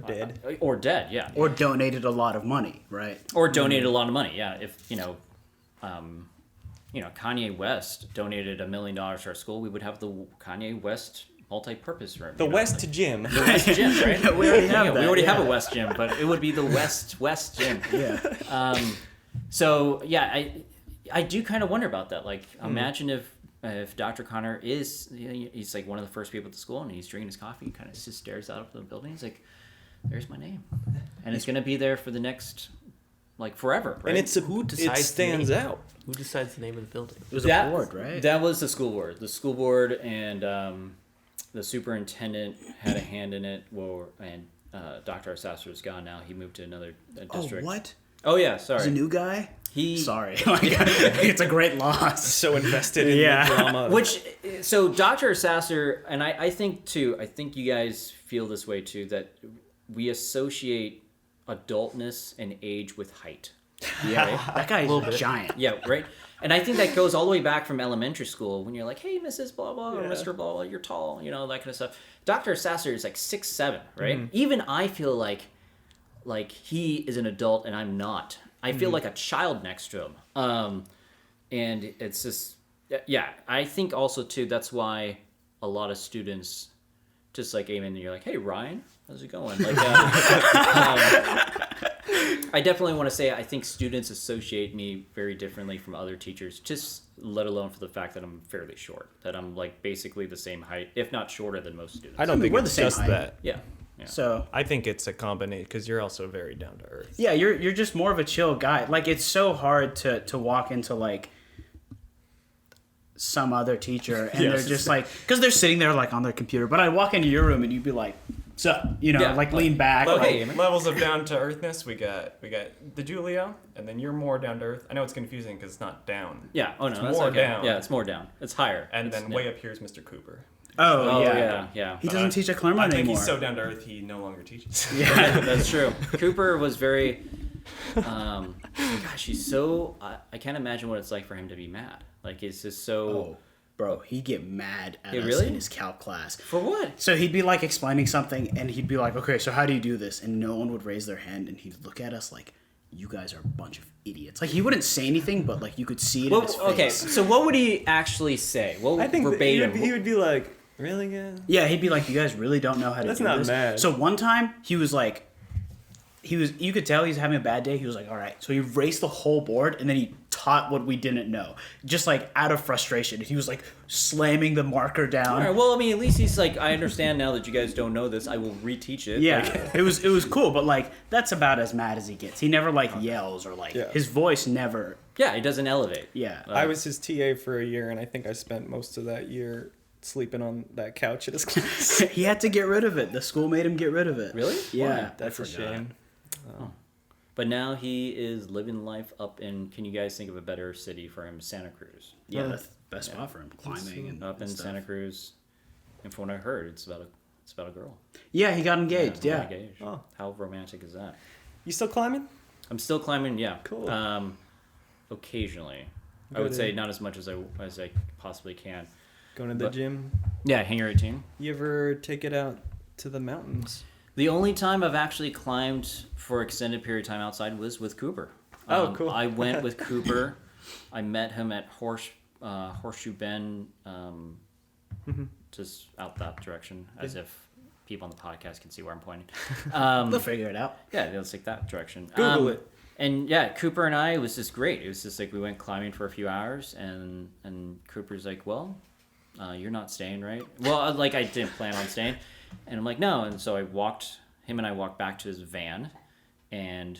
dead. Or dead, yeah. Or donated a lot of money, right? Or donated a lot of money, yeah. If Kanye West donated $1 million to our school, we would have the Kanye West multi-purpose room. The West Gym. The West Gym, right? Yeah, we already have that. We already have a West Gym, but it would be the West Gym. Yeah. So yeah, I do kind of wonder about that. Like, imagine if Dr. Connor he's like one of the first people at the school, and he's drinking his coffee, and kind of just stares out of the building. He's like, "There's my name," and it's gonna be there for the next, like, forever. Right? And it stands out. Who decides the name of the building? It was a board, right? That was the school board. The school board and the superintendent had a hand in it. Dr. Sasser is gone now. He moved to another district. Oh, what? Oh yeah, sorry. He's a new guy? Sorry. It's a great loss. So invested in the drama. So Dr. Sasser, and I think too, I think you guys feel this way too, that we associate adultness and age with height. Yeah, right? that guy's a giant. Yeah, right? And I think that goes all the way back from elementary school when you're like, hey, Mrs. Blah, blah, or Mr. Blah, blah, you're tall, that kind of stuff. Dr. Sasser is like 6'7", right? Mm-hmm. Even I feel like he is an adult and I'm not. I feel like a child next to him. And it's just, yeah, I think also, too, that's why a lot of students just like aim in and you're like, hey, Ryan, how's it going? Like, I definitely want to say I think students associate me very differently from other teachers, just let alone for the fact that I'm fairly short, that I'm like basically the same height, if not shorter than most students. I don't think we're it's the same just height. that. Yeah. So I think it's a combination because you're also very down to earth. yeah, you're just more of a chill guy. Like, it's so hard to walk into like some other teacher and they're just like, because they're sitting there like on their computer. But I'd walk into your room and you'd be like, sup, lean back. Levels of down to earthness. We got the Julio, and then you're more down to earth. I know it's confusing because it's not down. Yeah. Oh no, it's that's more okay. down. Yeah, it's more down. It's higher. And then way up here is Mr. Cooper. Oh yeah. He doesn't teach at Claremont I think anymore. he's so down to earth he no longer teaches. Yeah, that's true. Cooper was very. Gosh, he's so. I can't imagine what it's like for him to be mad. Like, it's just so. Oh, bro, he'd get mad at us really? in his calc class. For what? So he'd be like explaining something, and he'd be like, "Okay, so how do you do this?" And no one would raise their hand, and he'd look at us like, "You guys are a bunch of idiots." Like, he wouldn't say anything, but like you could see it in his face. Okay, so what would he actually say? What I think verbatim? he would be like, "Really, guys?" Yeah, he'd be like, "You guys really don't know how to That's do not this." mad. So one time he was like, you could tell he was having a bad day. He was like, "All right," so he erased the whole board, and then he taught what we didn't know, just like out of frustration. He was like slamming the marker down. All right, well, I mean, at least he's like, I understand now that you guys don't know this. I will reteach it. Yeah, Like, it was cool, but like that's about as mad as he gets. He never like yells or like his voice never. yeah, he doesn't elevate. Yeah, I was his TA for a year, and I think I spent most of that year sleeping on that couch at his class. he had to get rid of it. The school made him get rid of it. Really? Yeah, That's a shame. But now he is living life up in. Can you guys think of a better city for him? Santa Cruz. Yeah, that's the best spot for him, climbing and Up in stuff. Santa Cruz, and from what I heard, it's about a girl. Yeah, he got engaged. Yeah. Engaged. Oh. How romantic is that? You still climbing? I'm still climbing. Yeah. Cool. Occasionally, I Go would to- say not as much as I possibly can. Going to the But- gym. Yeah, hangar 18. You ever take it out to the mountains? The only time I've actually climbed for extended period of time outside was with Cooper. Oh, cool. I went with Cooper. I met him at Horseshoe Bend, just out that direction, as if people on the podcast can see where I'm pointing. They'll figure it out. Yeah, let's take that direction. Google it. And yeah, Cooper and I, it was just great. It was just like we went climbing for a few hours, and Cooper's like, well, you're not staying, right? Well, like I didn't plan on staying. And I'm like, no. And so him and I walked back to his van, and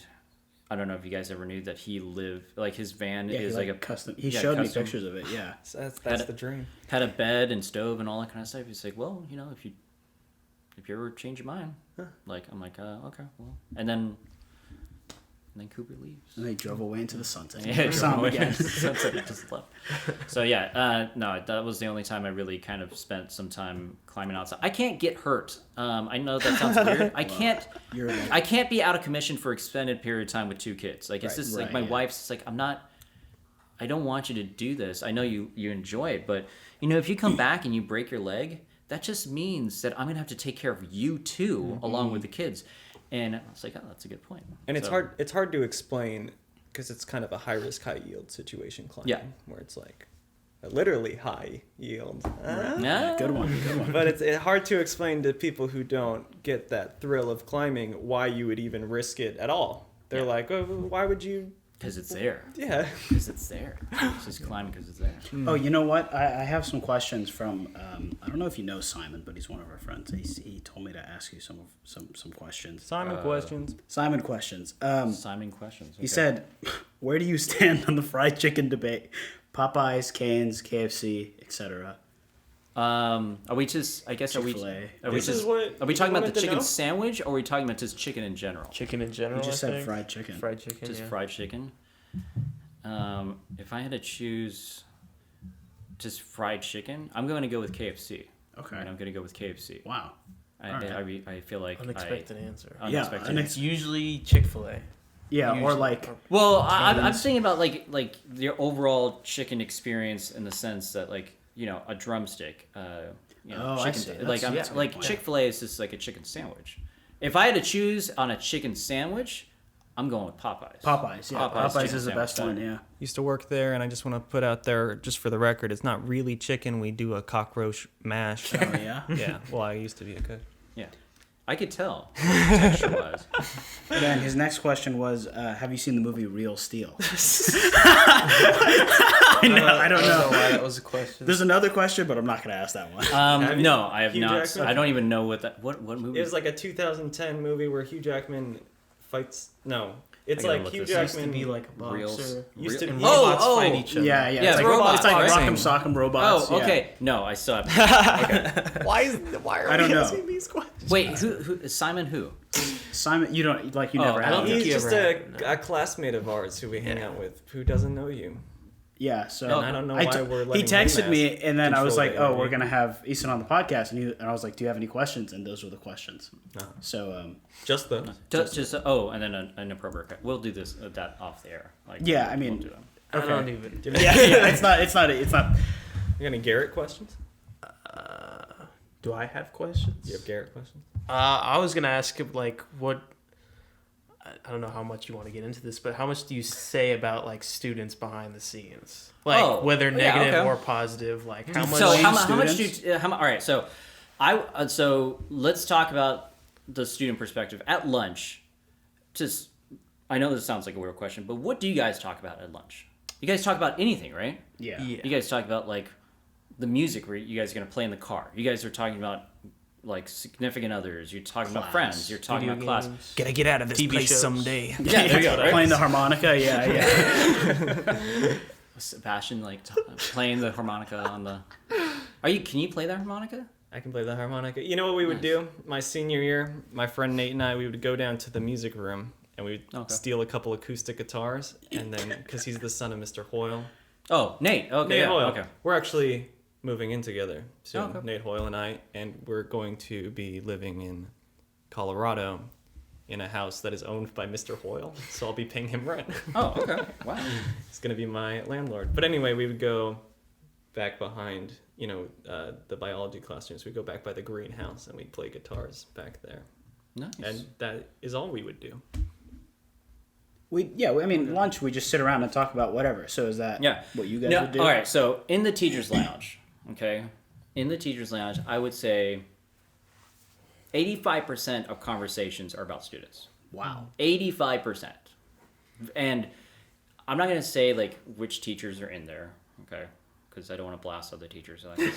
I don't know if you guys ever knew that he lived, like his van Yeah, is he like a custom. He yeah, showed custom. me pictures of it. Yeah. So that's the dream. Had a bed and stove and all that kind of stuff. He's like, well, if you ever change your mind, like I'm like, okay, well, and then Cooper leaves. And they drove away into the sunset. Yeah, Never saw him again. Sunset, it just left. So yeah, no, that was the only time I really kind of spent some time climbing outside. I can't get hurt. I know that sounds weird. I can't be out of commission for extended period of time with 2 kids. Like it's just like my wife's just like, I don't want you to do this. I know you enjoy it, but if you come back and you break your leg, that just means that I'm gonna have to take care of you too, along with the kids. And I was like, oh, that's a good point. And it's hard to explain because it's kind of a high risk, high yield situation climbing. Yeah. Where it's like literally high yield. Yeah, Good one. But it's hard to explain to people who don't get that thrill of climbing why you would even risk it at all. They're like, oh, why would you? because it's there. Yeah. Because it's there. It's just climbing because it's there. Oh, you know what? I have some questions from. I don't know if you know Simon, but he's one of our friends. He told me to ask you some questions. Simon questions. Simon questions. Simon questions. He said, "Where do you stand on the fried chicken debate? Popeyes, Cane's, KFC, etc." Are we just? I guess are we? Chick-fil-A. Are we This is just? what Are we you talking about wanted the to chicken know? sandwich, or are we talking about just chicken in general? Chicken in general. You just I said think. fried chicken. Fried chicken. Just yeah. fried chicken. If I had to choose, just fried chicken, I'm going to go with KFC. Okay. And I'm going to go with KFC. Wow. I feel like Unexpected answer. Unexpected. It's usually Chick-fil-A. Yeah, or Usually. like Well, I'm Cane's. thinking about like the overall chicken experience in the sense that a drumstick. Oh, I see. Like That's a good point. Chick-fil-A is just like a chicken sandwich. If I had to choose on a chicken sandwich, I'm going with Popeyes. Popeyes. Yeah, Popeyes Popeyes chicken is the best sandwich. one. Yeah. Used to work there, and I just want to put out there, just for the record, it's not really chicken. We do a cockroach mash. Oh yeah. Yeah. Well, I used to be a cook. Yeah, I could tell texture-wise. Then his next question was, have you seen the movie Real Steel? I don't know. why that was a question. There's another question, but I'm not gonna ask that one. No, I have Hugh not. Jackman? I don't even know what movie. It was like a 2010 movie where Hugh Jackman fights. No, it's I gotta like look Hugh this up. used to Jackman. be like a boxer. Real- And real- robots Oh, fight oh. each other. Yeah. Yeah, It's like robots It's like fighting. Rock'em Sock'em Robots. Oh, yeah. okay. No, I still have. Why are I don't we know. asking these questions? Wait, who? Simon who? Simon, you don't like you Oh, never I had. don't him. think He's you just ever a classmate of ours who we hang out with who doesn't know you. Yeah, so No, And I don't know why we're letting he texted him me, ask and then I was control like, the "Oh, interview. we're gonna have Easton on the podcast," and I was like, "Do you have any questions?" And those were the questions. No. So Just the. Just and then an appropriate. We'll do this that off the air. Like, Yeah, I mean- we'll do that. I Okay. don't even. yeah, it's not. You got any Garrett questions? Do I have questions? You have Garrett questions? I was gonna ask him like what. I don't know how much you want to get into this, but how much do you say about like students behind the scenes, like Oh, whether yeah, negative okay. or positive? Like how much? So Blame how much do students? you? All right. So so let's talk about the student perspective at lunch. Just I know this sounds like a weird question, but what do you guys talk about at lunch? You guys talk about anything, right? Yeah. Yeah. You guys talk about like the music where you guys are gonna play in the car. You guys are talking about like significant others. You're talking about Class. friends. You're talking Video about class. games. Gotta get out of this TV place shows. someday. Yeah, there you go. Right? Playing the harmonica. Yeah. Sebastian like playing the harmonica on the. Can you play that harmonica? I can play the harmonica. You know what we would do? My senior year, my friend Nate and I, we would go down to the music room and we would Okay. steal a couple acoustic guitars, and then because he's the son of Mr. Hoyle. Oh, Nate. Okay. Nate yeah, Hoyle. Okay. We're actually moving in together soon. Oh, okay. Nate Hoyle and I, and we're going to be living in Colorado. in a house that is owned by Mr. Hoyle, so I'll be paying him rent. Oh, okay. Wow. He's gonna be my landlord. But anyway, we would go back behind, the biology classrooms. We'd go back by the greenhouse and we'd play guitars back there. Nice. And that is all we would do. Lunch, we just sit around and talk about whatever. So is that what you guys would do? All right, so in the teacher's lounge, okay? In the teacher's lounge, I would say 85% of conversations are about students. Wow. 85%. And I'm not going to say, like, which teachers are in there, okay? Because I don't want to blast other teachers and that kind of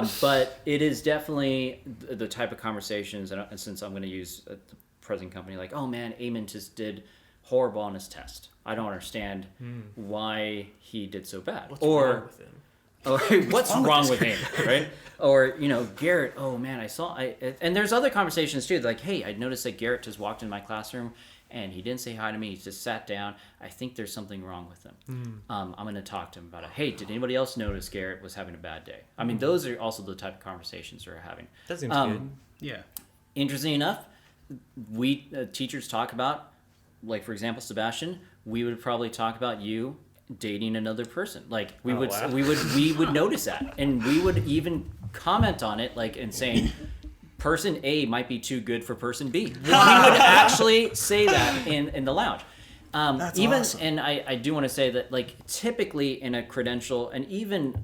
stuff. But it is definitely the type of conversations, and since I'm going to use the present company, like, oh, man, Eamon just did horrible on his test. I don't understand why he did so bad. What's wrong with him? Or what's wrong with him, right? Or, Garrett, oh man, and there's other conversations too, like, hey, I noticed that Garrett just walked in my classroom and he didn't say hi to me, he just sat down. I think there's something wrong with him. I'm going to talk to him about it. Hey, did anybody else notice Garrett was having a bad day? I mean, those are also the type of conversations we're having. That seems good. Yeah. Interesting enough, we teachers talk about, like, for example, Sebastian, we would probably talk about you dating another person. Like, we would notice that, and we would even comment on it, like, and saying person A might be too good for person B. We would actually say that in the lounge. That's even awesome. And I do want to say that, like, typically in a credential, and even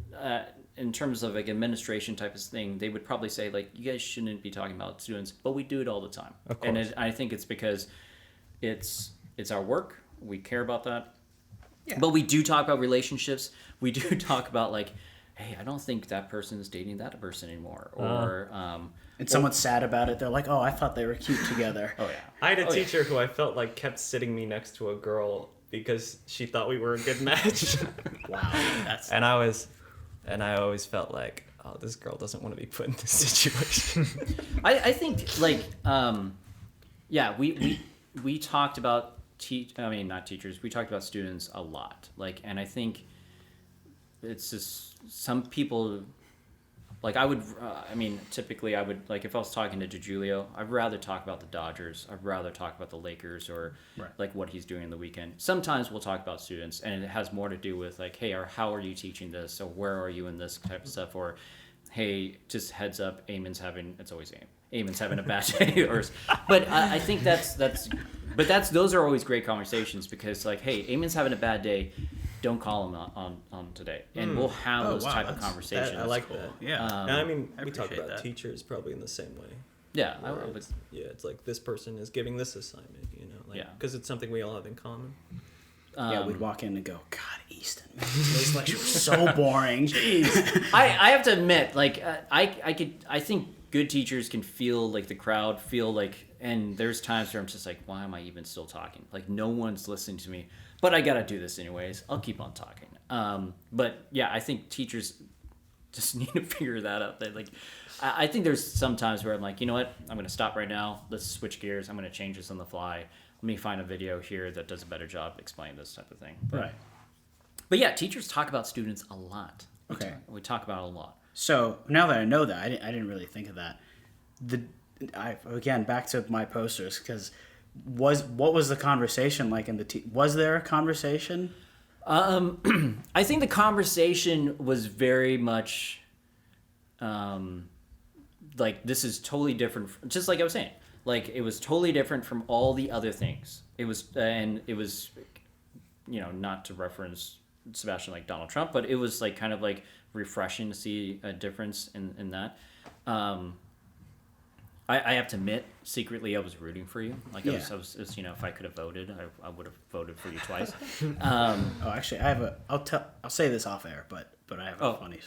in terms of, like, administration type of thing, they would probably say, like, you guys shouldn't be talking about students, but we do it all the time. Of course. And I think it's because it's our work. We care about that. Yeah. But we do talk about relationships. We do talk about, like, hey, I don't think that person is dating that person anymore. Or And someone's sad about it. They're like, oh, I thought they were cute together. oh yeah. I had a teacher who I felt like kept sitting me next to a girl because she thought we were a good match. Wow. That's and I always felt like, oh, this girl doesn't want to be put in this situation. I think, like, we talked about not teachers. We talked about students a lot. Like, and I think it's just some people, like, typically I would, like, if I was talking to DeJulio, I'd rather talk about the Dodgers. I'd rather talk about the Lakers or like what he's doing in the weekend. Sometimes we'll talk about students, and it has more to do with, like, hey, or how are you teaching this, or where are you in this type of stuff, or hey, just heads up, Eamon's having a bad day, but I think those are always great conversations, because, like, hey, Eamon's having a bad day, don't call him on today, and we'll have those type of conversations. I like that. Yeah. And I mean, we talk appreciate about that. teachers probably in the same way. Yeah, It's like this person is giving this assignment, because it's something we all have in common. We'd walk in and go, God, Easton, man, today's lecture was so boring. Jeez. I have to admit, like, I think good teachers can feel, like, the crowd feel like, and there's times where I'm just like, why am I even still talking? Like, no one's listening to me, but I gotta do this anyways. I'll keep on talking. But yeah, I think teachers just need to figure that out. That, like, I think there's some times where I'm like, you know what? I'm gonna stop right now. Let's switch gears. I'm gonna change this on the fly. Let me find a video here that does a better job explaining this type of thing. But yeah, teachers talk about students a lot. Okay. We talk about it a lot. So now that I know that, I didn't really think of that. Again, back to my posters, because what was the conversation like in was there a conversation? I think the conversation was very much like, this is totally different, just like I was saying. Like, it was totally different from all the other things. It was, not to reference Sebastian like Donald Trump, but it was, like, kind of like refreshing to see a difference in that. I have to admit, secretly, I was rooting for you. Like, I was, if I could have voted, I would have voted for you twice. Actually, I'll say this off air, but I have a funny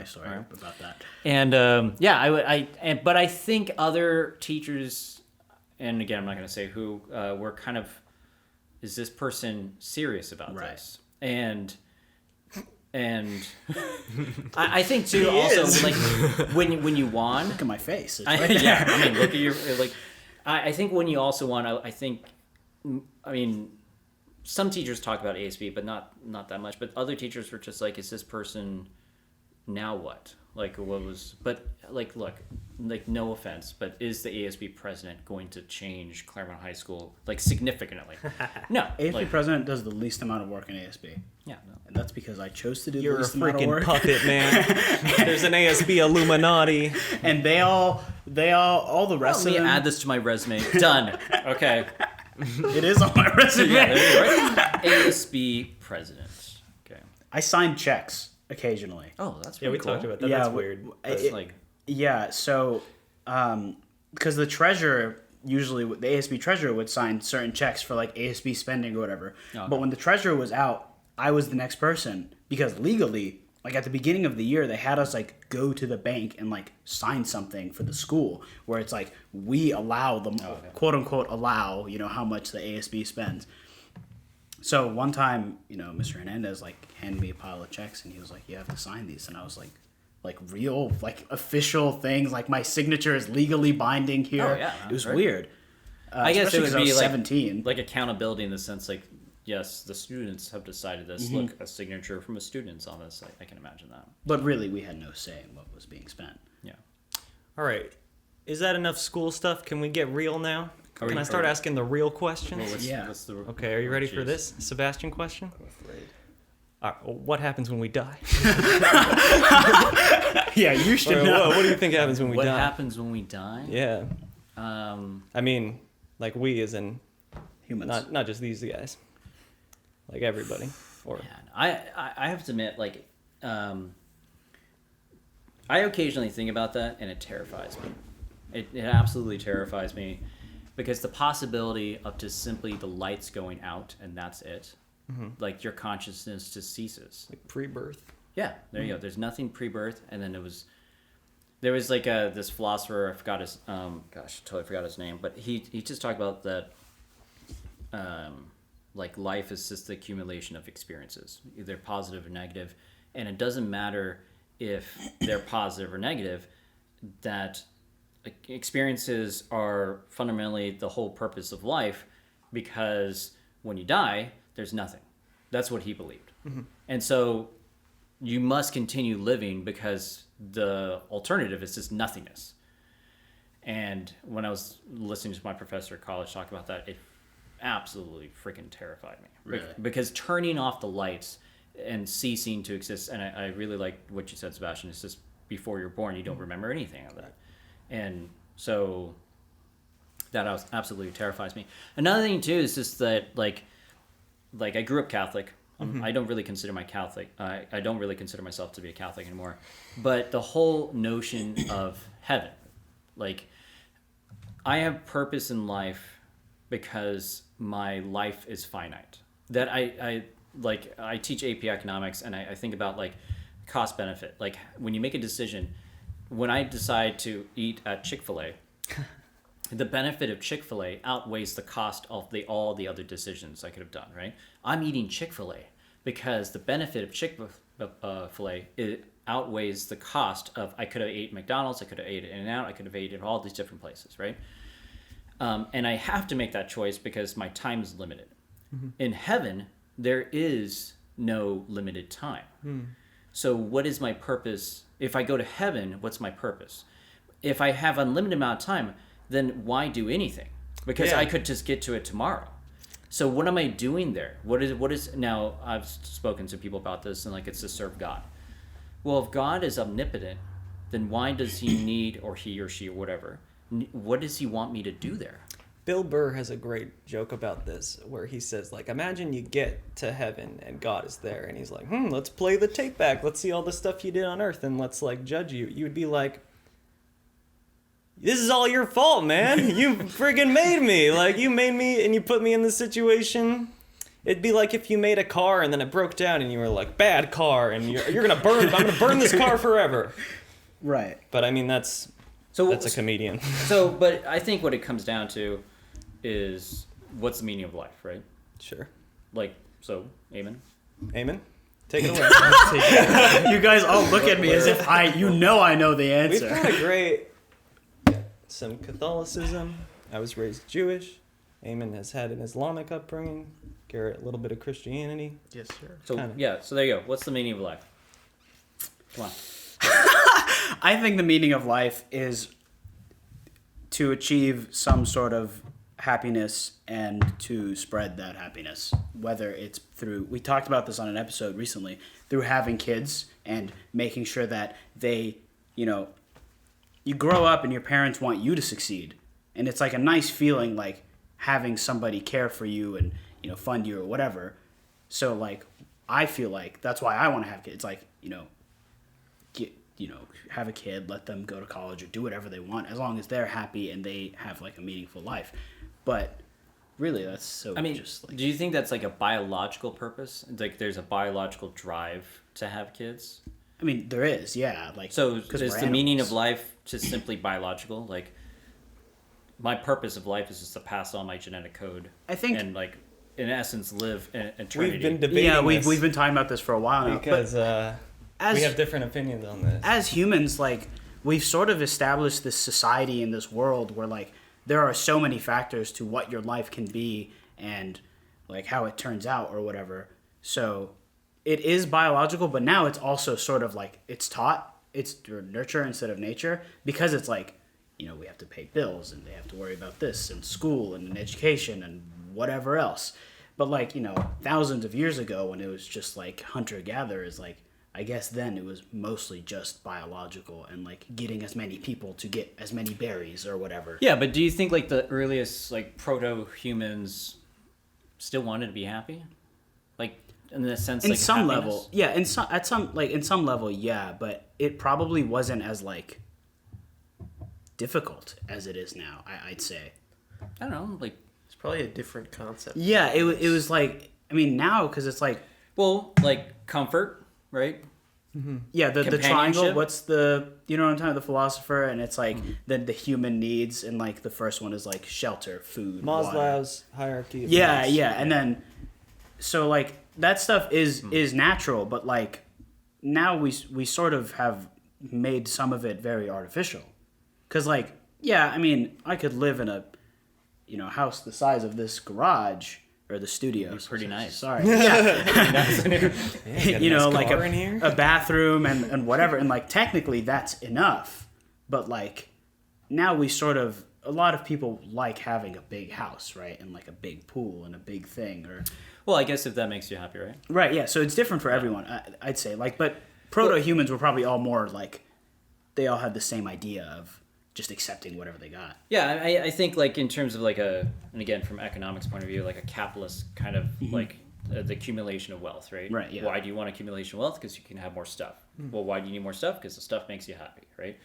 story about that. And but I think other teachers, and again, I'm not going to say who, were kind of, is this person serious about this? And I think too, also, like, when you won, Look at my face. It's I mean, look at your, like, I think when you also won, I mean, some teachers talk about ASB, but not that much. But other teachers were just like, is this person, now what? Like what was? But like, look, like no offense, but is the ASB president going to change Claremont High School like significantly? No. ASB like, president does the least amount of work in ASB. Yeah. No. And that's because I chose to do You're the a least amount of freaking work. puppet, man. There's an ASB Illuminati. And all the rest Let me of them. add this to my resume. Done. Okay. It is on my resume. Yeah, there you go. Right? ASB president. Okay. I sign checks occasionally. Oh, that's Yeah, pretty we cool. talked about that. Yeah, That's weird. That's like Yeah, so because the treasurer usually the ASB treasurer would sign certain checks for like ASB spending or whatever. Okay. But when the treasurer was out, I was the next person because legally, like at the beginning of the year, they had us like go to the bank and like sign something for the school where it's like we allow them quote unquote allow how much the ASB spends. So one time, Mr. Hernandez like handed me a pile of checks and he was like, "You have to sign these," and I was like real, like official things, like my signature is legally binding here. Oh, yeah, it was right. weird. I guess it especially would 'cause I be was like 17. like accountability in the sense like yes, the students have decided this. Mm-hmm. Look, a signature from a student's on this. I can imagine that. But really, we had no say in what was being spent. Yeah. All right. Is that enough school stuff? Can we get real now? Are Can we- I start are we- asking the real questions? Yeah. What's the, Okay, are you ready for Jeez. this Sebastian question? All right, well, what happens when we die? Yeah, you should Or know. what do you think happens when we What die? happens when we die? Yeah. Um, I mean, like we as in Humans. not just these guys. Like everybody. Or man, I have to admit, like, I occasionally think about that, and it terrifies me. It absolutely terrifies me, because the possibility up to simply the lights going out and that's it, like your consciousness just ceases. like pre-birth. Yeah, there you go. There's nothing pre-birth, and then there was like this philosopher. I forgot his totally forgot his name, but he just talked about that. Like life is just the accumulation of experiences, either positive or negative, and it doesn't matter if they're positive or negative. That experiences are fundamentally the whole purpose of life, because when you die, there's nothing. That's what he believed, and so you must continue living because the alternative is just nothingness. And when I was listening to my professor at college talk about that, it absolutely freaking terrified me. Really? Because turning off the lights and ceasing to exist, and I really like what you said, Sebastian, it's just before you're born, you don't remember anything of that. And so that absolutely terrifies me. Another thing too is just that like I grew up Catholic. I don't really consider I don't really consider myself to be a Catholic anymore. But the whole notion of heaven, like I have purpose in life because my life is finite. That I teach AP economics, and I think about like cost benefit. Like when you make a decision, when I decide to eat at Chick-fil-A, the benefit of Chick-fil-A outweighs the cost of all the other decisions I could have done, right? I'm eating Chick-fil-A because the benefit of Chick-fil-A it outweighs the cost of I could have ate McDonald's, I could have ate In-N-Out, I could have ate at all these different places, right? And I have to make that choice because my time is limited. In heaven, there is no limited time. So what is my purpose? If I go to heaven, what's my purpose? If I have unlimited amount of time, then why do anything? Because I could just get to it tomorrow. So what am I doing there? What is now? I've spoken to people about this, and like it's to serve God. Well, if God is omnipotent, then why does he need, or he or she or whatever, what does he want me to do there? Bill Burr has a great joke about this where he says, like, imagine you get to heaven and God is there and he's like, let's play the tape back. Let's see all the stuff you did on earth and let's like judge you. You would be like, this is all your fault, man. You friggin' made me. Like, you made me and you put me in this situation. It'd be like if you made a car and then it broke down and you were like, bad car, and you're gonna burn, I'm gonna burn this car forever. Right. But I mean, that's a comedian. So, but I think what it comes down to is what's the meaning of life, right? Sure. Like, so, amen. Amen. Take it away. You guys all look at me as if I know the We've answer. got a great, some Catholicism. I was raised Jewish. Eamon has had an Islamic upbringing. Garrett, a little bit of Christianity. Yes, sir. So, Kinda. yeah, so there you go. What's the meaning of life? Come on. I think the meaning of life is to achieve some sort of happiness and to spread that happiness, whether it's through, we talked about this on an episode recently, through having kids and making sure that they, you grow up and your parents want you to succeed, and it's like a nice feeling, like having somebody care for you and fund you or whatever. So like I feel like that's why I want to have kids. Like have a kid, let them go to college or do whatever they want, as long as they're happy and they have like a meaningful life. But really, that's so. I mean, just like, do you think that's like a biological purpose? Like, there's a biological drive to have kids. I mean, there is, yeah. Like, So because is we're the meaning of animals. life just simply biological? Like, my purpose of life is just to pass on my genetic code. I think- and like, in essence, live an eternity. We've been debating Yeah, this we've been talking about this for a while now. because as we have different opinions on this. as humans, like we've sort of established this society in this world where like there are so many factors to what your life can be and like how it turns out or whatever. So it is biological, but now it's also sort of like it's taught, it's nurture instead of nature, because it's like we have to pay bills and they have to worry about this and school and education and whatever else. But like thousands of years ago, when it was just like hunter gatherers, like I guess then it was mostly just biological and like getting as many people to get as many berries or whatever. Yeah, but do you think like the earliest like proto-humans still wanted to be happy? Like in the sense In like some happiness? level, yeah. In some level, yeah. But it probably wasn't as like difficult as it is now. I'd say. I don't know, like, It's probably a different concept. Yeah, it was like, I mean, now because it's like, well, like comfort, right? yeah, the triangle. Companionship? What's the what I'm talking about, the philosopher, and it's like the human needs, and like the first one is like shelter, food, water. Maslow's hierarchy. Of Yeah, needs. yeah, and then so like that stuff is natural, but like now we sort of have made some of it very artificial, because like I mean I could live in a house the size of this garage or the studio. It's pretty nice. Sorry, yeah, Yeah, got a nice like car in here. a bathroom and whatever, and like technically that's enough, but like now we sort of a lot of people like having a big house, right, and like a big pool and a big thing or. Well, I guess if that makes you happy, right? Right, yeah. So it's different for everyone, I'd say. Like, but proto-humans were probably all more like, they all had the same idea of just accepting whatever they got. Yeah, I think like in terms of like and again from economics point of view, like a capitalist kind of like the accumulation of wealth, right? Right, yeah. Why do you want accumulation of wealth? Because you can have more stuff. Well, why do you need more stuff? Because the stuff makes you happy, right?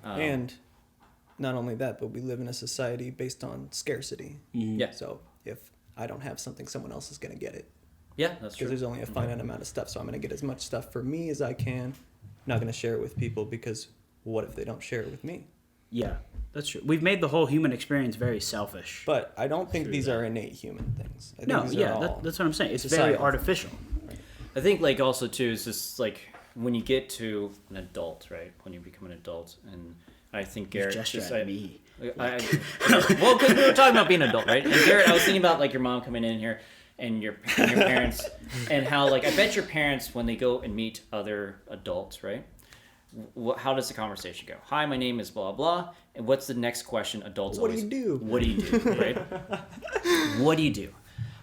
And not only that, but we live in a society based on scarcity. Yeah. So if I don't have something, someone else is going to get it. Yeah, that's Because true. there's only a finite amount of stuff. So I'm going to get as much stuff for me as I can. I'm not going to share it with people because what if they don't share it with me? Yeah, that's true. We've made the whole human experience very selfish. But I don't think these are innate human things. I think No, these are yeah, all that's what I'm saying. It's very societal. artificial. I think like also too is just like when you get to an adult, right? When you become an adult, and I think Garrett Gesture just at me. well, because we were talking about being an adult, right? And Garrett, I was thinking about like your mom coming in here and your parents, and how like I bet your parents when they go and meet other adults, right? How does the conversation go? Hi, my name is blah blah, and what's the next question? Adults What do always, you do? What do you do? Right? What do you do?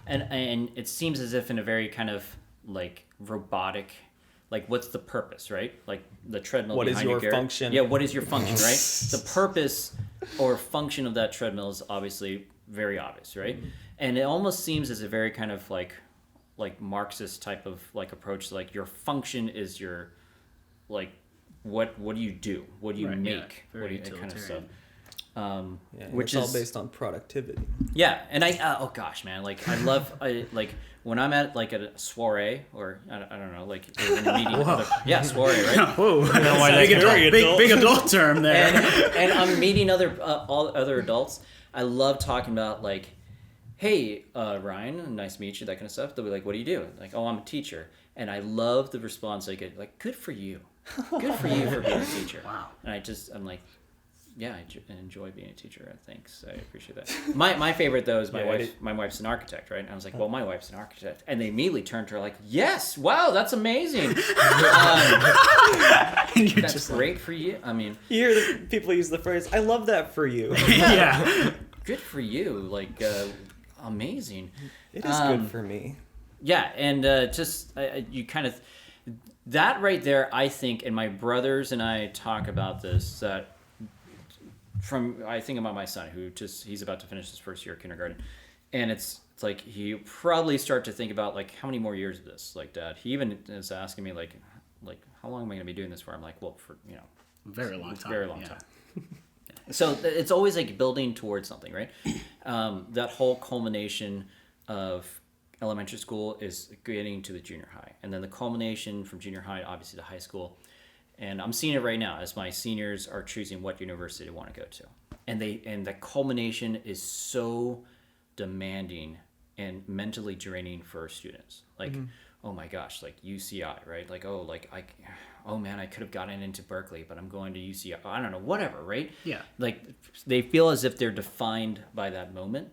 And it seems as if in a very kind of like robotic. Like, what's the purpose, right? Like, the treadmill What is behind your you, Garrett. function? Yeah, what is your function, right? The purpose or function of that treadmill is obviously very obvious, right? Mm-hmm. And it almost seems as a very kind of like Marxist type of like approach. Like, your function is your, like, what do you do? What do you Right, yeah. make? Very What do you, that kind of stuff. utilitarian. Yeah, Which it's is all based on productivity. yeah, and oh gosh, man, like I love like when I'm at like a soiree or I don't know, like when you're meeting other, soiree, right? Whoa, why that's very big adult term there. and I'm meeting all other adults. I love talking about like, hey, Ryan, nice to meet you, that kind of stuff. They'll be like, what do you do? Like, oh, I'm a teacher, and I love the response I get. Like, good for you, good for you for being a teacher. Wow. And I'm like, yeah, I enjoy being a teacher. Thanks, I appreciate that. My favorite though is my wife's an architect, right? And I was like, well, my wife's an architect, and they immediately turned to her like, yes, wow, that's amazing. That's great for you. I mean, You hear the people use the phrase, "I love that for you." Yeah. good for you. Like, amazing. It is good for me. Yeah, and you kind of that right there. I think, and my brothers and I talk about this. That I think about my son who he's about to finish his first year of kindergarten, and it's like he probably start to think about like how many more years of this. Like Dad, he even is asking me like how long am I going to be doing this for? I'm like, well, for Very long time. very long time. So it's always like building towards something, right? That whole culmination of elementary school is getting to the junior high, and then the culmination from junior high, obviously, to high school. And I'm seeing it right now as my seniors are choosing what university they want to go to, and the culmination is so demanding and mentally draining for students. Like, oh my gosh, like UCI, right? Like, oh man, I could have gotten into Berkeley, but I'm going to UCI. I don't know, whatever, right? Yeah. Like they feel as if they're defined by that moment.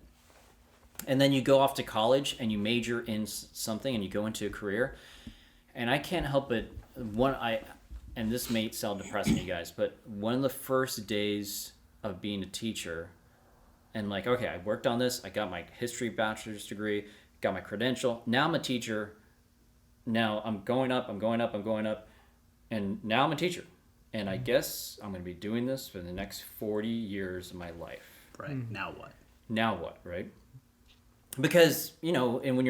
And then you go off to college and you major in something and you go into a career. And I can't help but and this may sound depressing to you guys, but one of the first days of being a teacher and like, okay, I worked on this. I got my history bachelor's degree, got my credential. Now I'm a teacher. Now I'm going up. And now I'm a teacher. And I guess I'm going to be doing this for the next 40 years of my life. Right. Now what? Now what, right? Because, and when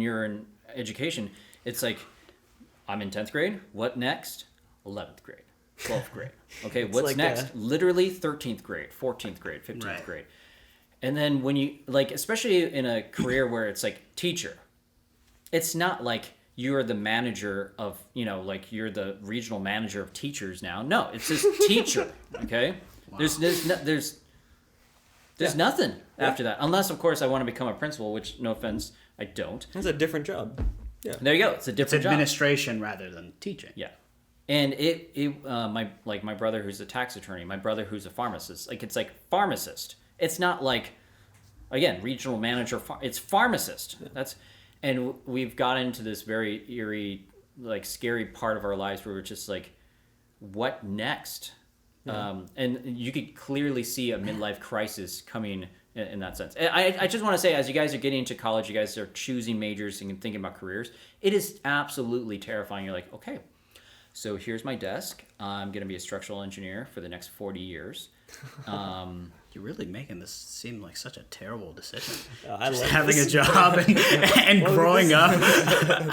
you're in education, it's like, I'm in 10th grade. What next? 11th grade, 12th grade. Okay, what's like next? Literally 13th grade, 14th grade, 15th grade. And then when you, like, especially in a career where it's like teacher, it's not like you're the manager of, like you're the regional manager of teachers now. No, it's just teacher, okay? Wow. There's nothing after that. Unless, of course, I want to become a principal, which, no offense, I don't. It's a different job. Yeah. There you go. It's a different job. Administration rather than teaching. Yeah. And my brother who's a tax attorney, my brother who's a pharmacist, like it's like pharmacist. It's not like, again, regional manager. It's pharmacist. And we've got into this very eerie, like scary part of our lives where we're just like, what next? Yeah. And you could clearly see a midlife crisis coming in that sense. I just want to say, as you guys are getting into college, you guys are choosing majors and thinking about careers, it is absolutely terrifying. You're like, okay, so here's my desk. I'm going to be a structural engineer for the next 40 years. You're really making this seem like such a terrible decision. I just love having this. a job and growing up.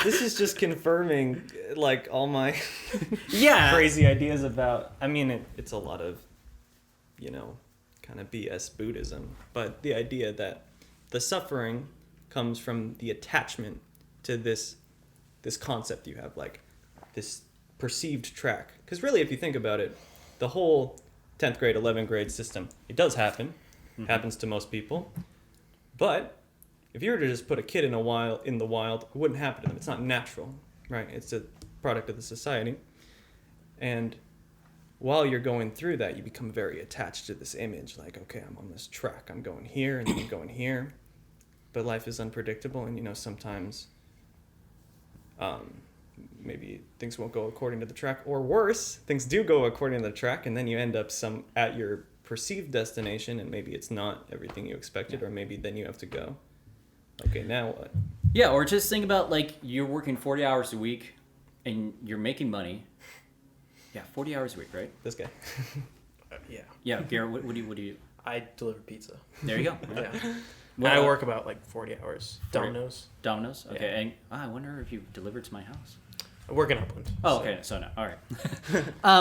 This is just confirming like all my Yeah. crazy ideas about. I mean, it's a lot of, kind of BS Buddhism, but the idea that the suffering comes from the attachment to this concept you have, like this perceived track. Because really, if you think about it, the whole 10th grade, 11th grade system, it does happen. Mm-hmm. Happens to most people. But if you were to just put a kid in the wild, it wouldn't happen to them. It's not natural, right? It's a product of the society. And while you're going through that, you become very attached to this image. Like, okay, I'm on this track. I'm going here, and then I'm going here. But life is unpredictable, and, sometimes maybe things won't go according to the track, or worse, things do go according to the track, and then you end up at your perceived destination, and maybe it's not everything you expected, or maybe then you have to go, okay, now what? Yeah, or just think about, like, you're working 40 hours a week, and you're making money. Yeah, 40 hours a week, right? This guy. Yeah. Yeah, Garrett, what do you... I deliver pizza. There you go. Yeah. Well, I work about like 40 hours. Domino's. Domino's? Okay. Yeah. And I wonder if you delivered to my house. I work in Upland. Oh, okay. So no. All right.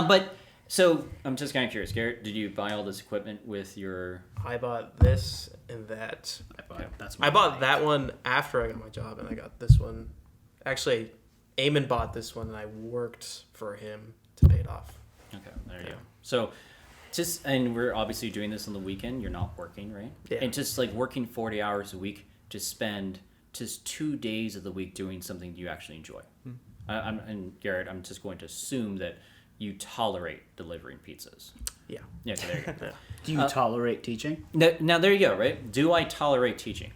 But so I'm just kind of curious, Garrett. Did you buy all this equipment with your? I bought this and that. I bought that one after I got my job, and I got this one. Actually, Eamon bought this one, and I worked for him to pay it off. Okay. There you go. So. And we're obviously doing this on the weekend. You're not working, right? Yeah. And just like working 40 hours a week to spend just 2 days of the week doing something you actually enjoy. And Garrett, I'm just going to assume that you tolerate delivering pizzas. Yeah. Yeah, so there you go. Do you tolerate teaching? Now, there you go, right? Do I tolerate teaching?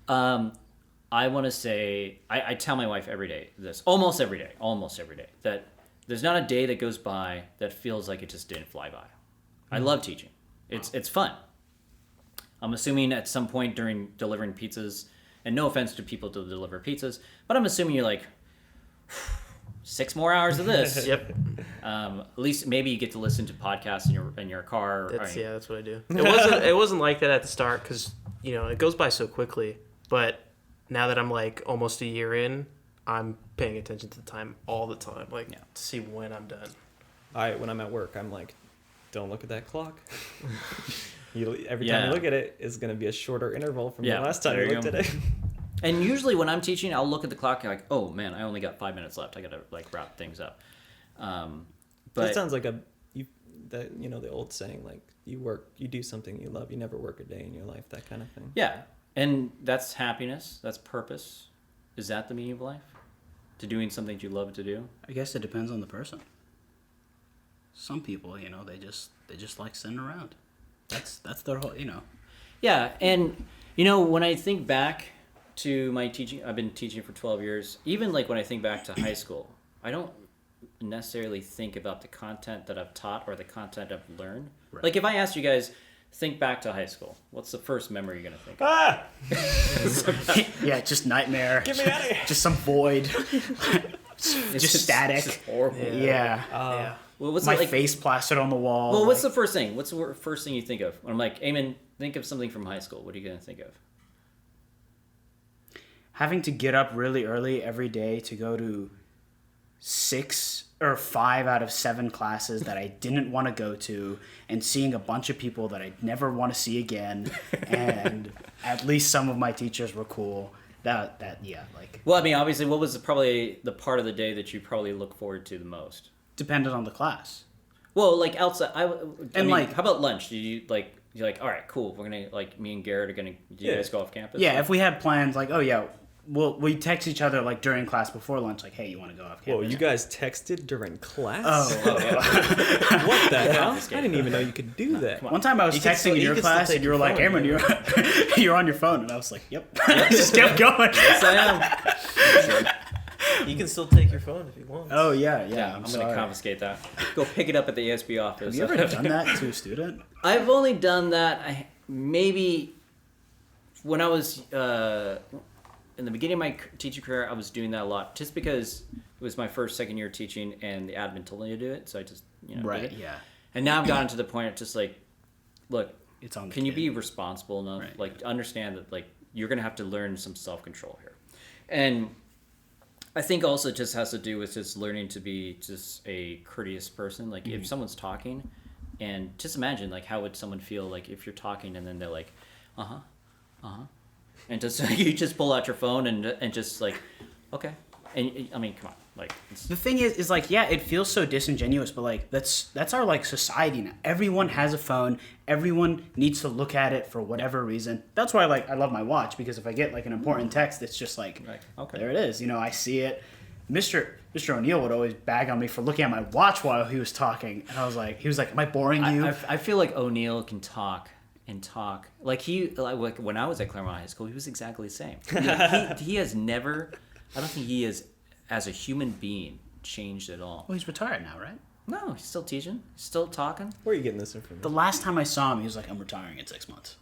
I want to say, I tell my wife every day this, almost every day, that there's not a day that goes by that feels like it just didn't fly by. I love teaching. It's fun. I'm assuming at some point during delivering pizzas, and no offense to people to deliver pizzas, but I'm assuming you're like, 6 more hours of this. Yep. At least maybe you get to listen to podcasts in your car. That's what I do. It wasn't like that at the start because it goes by so quickly. But now that I'm like almost a year in, I'm paying attention to the time all the time, to see when I'm done. When I'm at work, I'm like, don't look at that clock. Every time you look at it, it's going to be a shorter interval from the last time you looked at it. And usually when I'm teaching, I'll look at the clock and like, oh man, I only got 5 minutes left. I got to wrap things up. But it sounds like the old saying, like you do something you love, you never work a day in your life, that kind of thing. Yeah. And that's happiness. That's purpose. Is that the meaning of life? To doing something you love to do? I guess it depends on the person. Some people, they just like sitting around. That's their whole, Yeah, and when I think back to my teaching, I've been teaching for 12 years. Even like when I think back to high school, I don't necessarily think about the content that I've taught or the content I've learned. Right. Like if I asked you guys, think back to high school, what's the first memory you're gonna think of? Yeah, just nightmare. Get me out of here. Just some void. just static. It's just horrible. Yeah. Yeah. Well, what's My like, face plastered on the wall. Well, what's the first thing? What's the first thing you think of? When I'm like, Eamon, think of something from high school. What are you gonna think of? Having to get up really early every day to go to 6 or 5 out of 7 classes that I didn't want to go to, and seeing a bunch of people that I'd never want to see again, and at least some of my teachers were cool. Well, I mean, obviously, what was probably the part of the day that you probably look forward to the most? Depended on the class. Well, like outside, how about lunch? You're like, all right, cool. We're gonna me and Garrett are gonna. Do you guys go off campus? Yeah, if we had plans, we text each other during class before lunch, like, hey, you want to go off campus? Whoa, you guys texted during class? Oh. What the hell? I didn't even know you could do that. One time I was texting in your class, and you were like, Aaron, you're on your phone. And I was like, yep. Just kept going. Yes, I am. You can still take your phone if you want. Oh, yeah. I'm going to confiscate that. Go pick it up at the ASB office. Have you ever done that to a student? I've only done that maybe when I was in the beginning of my teaching career. I was doing that a lot just because it was my first, second year teaching and the admin told me to do it. So I just, right, did it. Yeah. And now I've gotten to the point of just like, look, it's on. Can you be responsible enough, to understand that you're going to have to learn some self-control here. And I think also it just has to do with just learning to be just a courteous person. Like if someone's talking, and just imagine how would someone feel if you're talking and then they're like, and just you just pull out your phone and just okay, and I mean, come on. The thing is it feels so disingenuous, but that's our society now. Everyone has a phone. Everyone needs to look at it for whatever reason. That's why I love my watch, because if I get an important text, it's just okay, there it is. I see it. Mr. O'Neill would always bag on me for looking at my watch while he was talking, and he was like, "Am I boring you?" I feel like O'Neill can talk. And talk when I was at Claremont High School, he was exactly the same. He has never. I don't think he has, as a human being, changed at all. Well, he's retired now, right? No, he's still teaching. He's still talking. Where are you getting this information? The last time I saw him, he was like, "I'm retiring in 6 months."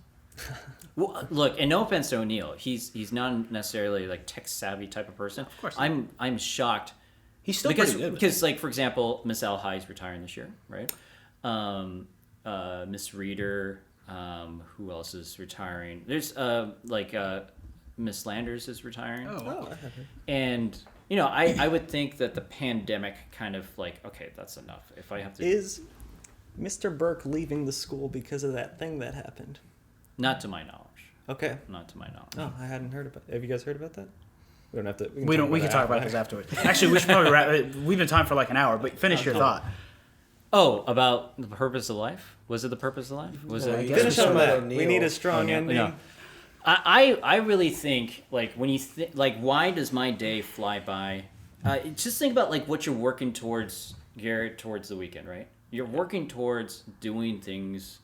Well, look, and no offense to O'Neill, he's not necessarily tech savvy type of person. Of course, I'm shocked. He's still pretty good because for example, Miss Al High's retiring this year, right? Miss Reader. Who else is retiring? There's Miss Landers is retiring. Oh. And I would think that the pandemic kind of okay, that's enough. If I have to. Is Mr. Burke leaving the school because of that thing that happened? Not to my knowledge. Okay. Not to my knowledge. Oh, I hadn't heard about. Have you guys heard about that? We don't have to. We can talk about this afterwards. Actually, we should probably wrap. We've been talking for an hour, but finish your thought. Oh, about the purpose of life? Was it the purpose of life? Was it? Finish on that. We need a strong ending. No. I really think when you why does my day fly by? Just think about what you're working towards Garrett, towards the weekend, right? You're working towards doing things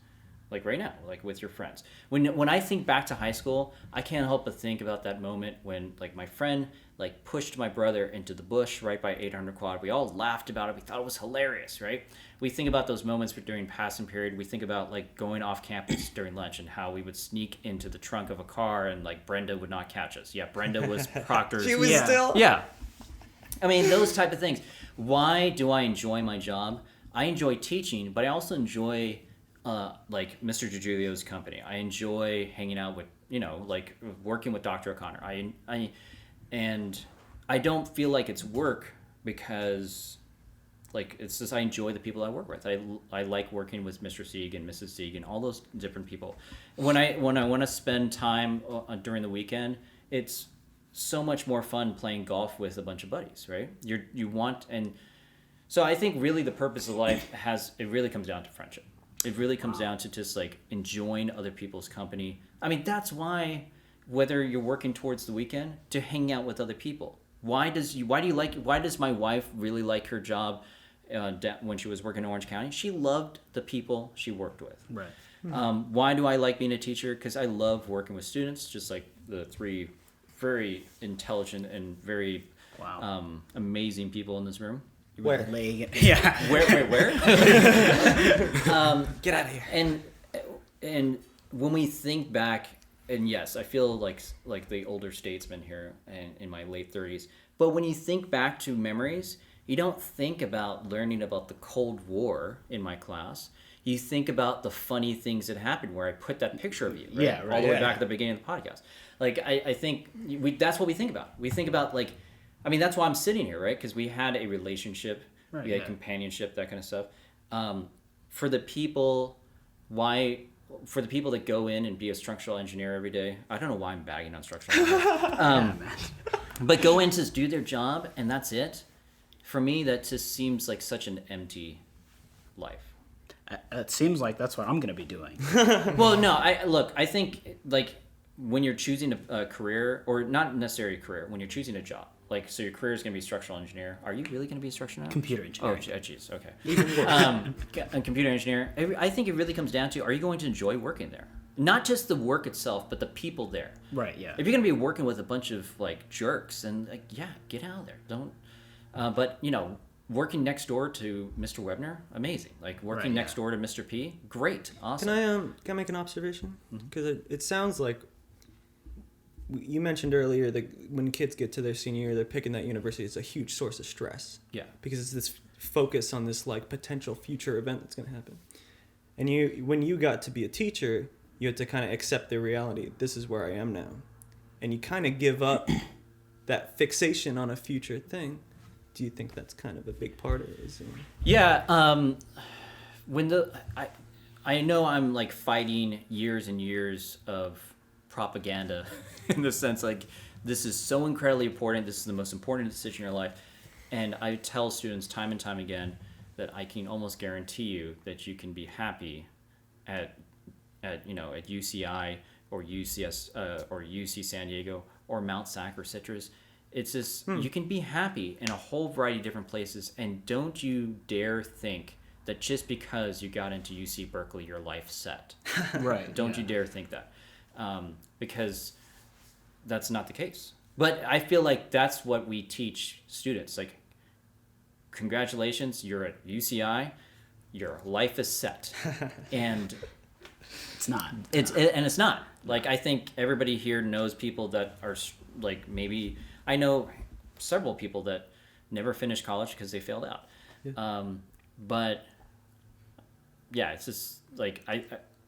like right now, like with your friends. When I think back to high school, I can't help but think about that moment when like my friend like pushed my brother into the bush right by 800 quad. We all laughed about it. We thought it was hilarious, right? We think about those moments during passing period. We think about like going off campus during lunch and how we would sneak into the trunk of a car and like Brenda would not catch us. Yeah, Brenda was Proctor's. She was still. Yeah. I mean, those type of things. Why do I enjoy my job? I enjoy teaching, but I also enjoy like Mr. DiGiulio's company. I enjoy hanging out with, like working with Dr. O'Connor. And I don't feel like it's work because like it's just I enjoy the people I work with. I like working with Mr. Sieg and Mrs. Sieg and all those different people. When I want to spend time during the weekend, it's so much more fun playing golf with a bunch of buddies, right? So I think really the purpose of life it really comes down to friendship. It really comes down to just like enjoying other people's company. I mean, that's why whether you're working towards the weekend, to hang out with other people. Why does my wife really like her job when she was working in Orange County? She loved the people she worked with. Right. Why do I like being a teacher? Because I love working with students, just like the three very intelligent and very amazing people in this room. Where? Yeah. Where? Get out of here. And when we think back, and yes, I feel like the older statesman here in my late 30s. But when you think back to memories, you don't think about learning about the Cold War in my class. You think about the funny things that happened where I put that picture of you, right? Yeah, right. All the way back at the beginning of the podcast. Like, I think that's what we think about. We think about, like, I mean, that's why I'm sitting here, right? Because we had a relationship, we had companionship, that kind of stuff. For the people that go in and be a structural engineer every day, I don't know why I'm bagging on structural engineers. But go in to do their job and that's it. For me, that just seems like such an empty life. It seems like that's what I'm going to be doing. Well, no, I think like when you're choosing a career, or not necessarily a career, when you're choosing a job, like, so your career is going to be structural engineer. Are you really going to be a structural engineer? Computer engineer. Oh, jeez. Okay. Even worse. A computer engineer. I think it really comes down to, are you going to enjoy working there? Not just the work itself, but the people there. Right, yeah. If you're going to be working with a bunch of, like, jerks, then, like, yeah, get out of there. Don't. But, working next door to Mr. Webner, amazing. Like, working next door to Mr. P, great. Awesome. Can I make an observation? Because it sounds like you mentioned earlier that when kids get to their senior year, they're picking that university. It's a huge source of stress. Yeah. Because it's this focus on this like potential future event that's going to happen. And when you got to be a teacher, you had to kind of accept the reality. This is where I am now. And you kind of give up that fixation on a future thing. Do you think that's kind of a big part of it? Yeah. I know I'm like fighting years and years of propaganda in the sense like this is so incredibly important. This is the most important decision in your life. And I tell students time and time again that I can almost guarantee you that you can be happy at UCI or UCS or UC San Diego or Mount Sac or Citrus. It's just you can be happy in a whole variety of different places, and don't you dare think that just because you got into UC Berkeley, your life's set. Right. Don't you dare think that. Because that's not the case. But I feel like that's what we teach students. Like, congratulations, you're at UCI, your life is set. And it's not. It's not. Like, I think everybody here knows people that are, like, maybe... I know several people that never finished college because they failed out. Yeah. But, yeah, it's just, like,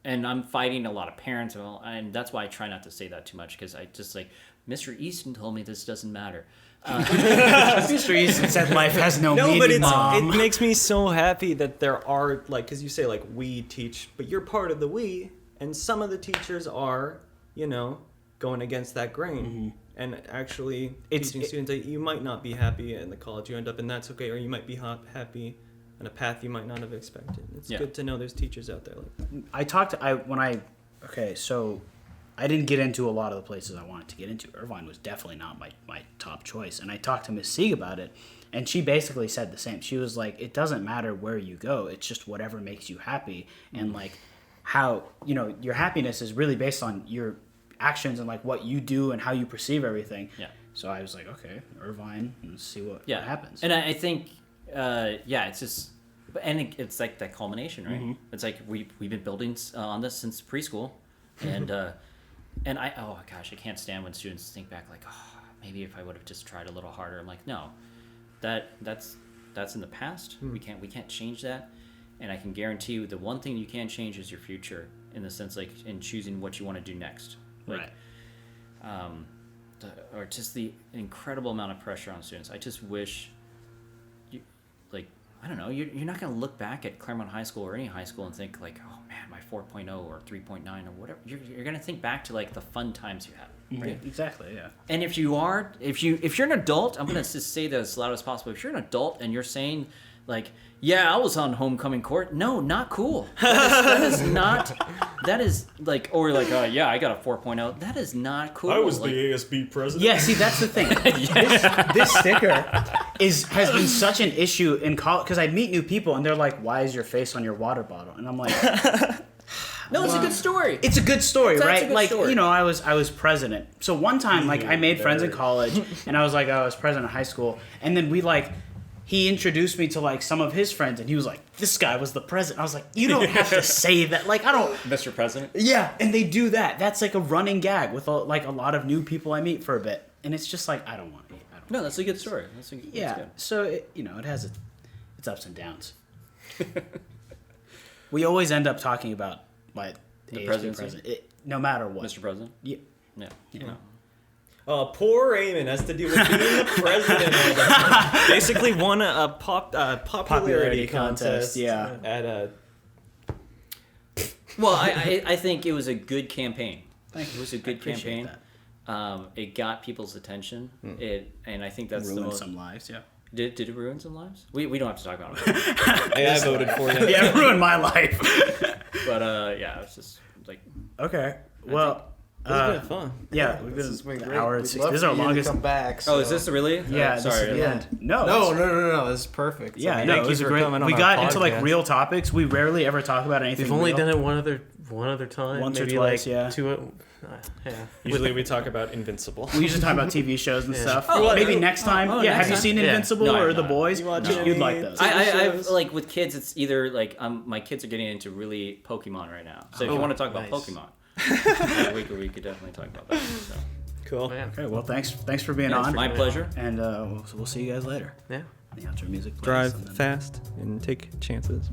and I'm fighting a lot of parents, and that's why I try not to say that too much, because I just, like, Mr. Easton told me this doesn't matter. Mr. Easton said life has no meaning, Mom. It makes me so happy that there are, like, because you say, like, we teach, but you're part of the we, and some of the teachers are, going against that grain. Mm-hmm. And actually teaching students that you might not be happy in the college you end up in, that's okay, or you might be happy in a path you might not have expected. It's good to know there's teachers out there like that. So I didn't get into a lot of the places I wanted to get into. Irvine was definitely not my top choice. And I talked to Miss Sieg about it, and she basically said the same. She was like, it doesn't matter where you go. It's just whatever makes you happy. And like how, your happiness is really based on your actions and like what you do and how you perceive everything. Yeah. So I was like, okay, Irvine, let's see what happens. And I think, it's just, and it's like that culmination, right? Mm-hmm. It's like we've been building on this since preschool, and oh gosh, I can't stand when students think back like, oh, maybe if I would have just tried a little harder. I'm like, no, that's in the past. We can't change that, and I can guarantee you the one thing you can change is your future, in the sense like in choosing what you want to do next. Like, right. Or just the incredible amount of pressure on students. I just wish, I don't know, you're not going to look back at Claremont High School or any high school and think like, oh man, my 4.0 or 3.9 or whatever. You're going to think back to like the fun times you had. Right? Exactly, yeah. And if you're an adult, I'm going to just say that as loud as possible. If you're an adult and you're saying like, yeah, I was on homecoming court. No, not cool. That is like, or like, yeah, I got a 4.0. That is not cool. I was the ASB president. Yeah, see, that's the thing. This sticker has been such an issue in college, because I meet new people and they're like, why is your face on your water bottle? And I'm like, no, it's a good story. it's a good story, That's right? a good Like, story. I was president. So one time, like, I made friends in college, and I was like, I was president of high school, and then he introduced me to like some of his friends, and he was like, this guy was the president. I was like, you don't have to say that. Like, I don't. Mr. President. Yeah, and they do that. That's like a running gag with a lot of new people I meet for a bit, and it's just like, I don't want to. No, that's a good story. That's good. So it has its ups and downs. We always end up talking about the ASB presidency? president, no matter what. Mr. President. Yeah. Yeah. Poor Eamon has to deal with being the president. Basically won a popularity contest. Yeah. At a. Well, I think it was a good campaign. Thank you. It was a good appreciate campaign. It got people's attention. And I think that's Ruined the most. some lives. Yeah. Did it ruin some lives? We don't have to talk about it. Hey, I voted for you. Yeah, it ruined my life. But yeah, it's just like. Okay. Well. This has been fun. Yeah, we've This has been been an great. hour and We'd 60. love This is for our you to longest. come back. Oh, is so- this really? Yeah, Sorry. this is the end. No, No. This is perfect. Yeah, So, no, thank it was you a for great. coming on We our got into like podcast. real topics. We rarely ever talk about anything. We've only real. done it one other time. Once or maybe twice, like yeah. Two. Yeah. Usually we talk about Invincible. We usually talk about TV shows and Yeah. stuff. Oh, Maybe next time. oh, Yeah, next have you time? seen Yeah. Invincible No, I or have The not. Boys? You watch No. any You'd like those. I've like with kids, it's either like my kids are getting into really Pokemon right now. So if you want to talk about nice. Pokemon, we could definitely talk about that. So. Cool. Yeah. Okay, well, thanks for being Yeah, on. it's my pleasure. And we'll see you guys later. Yeah. The outro music plays. Drive and then- fast and take chances.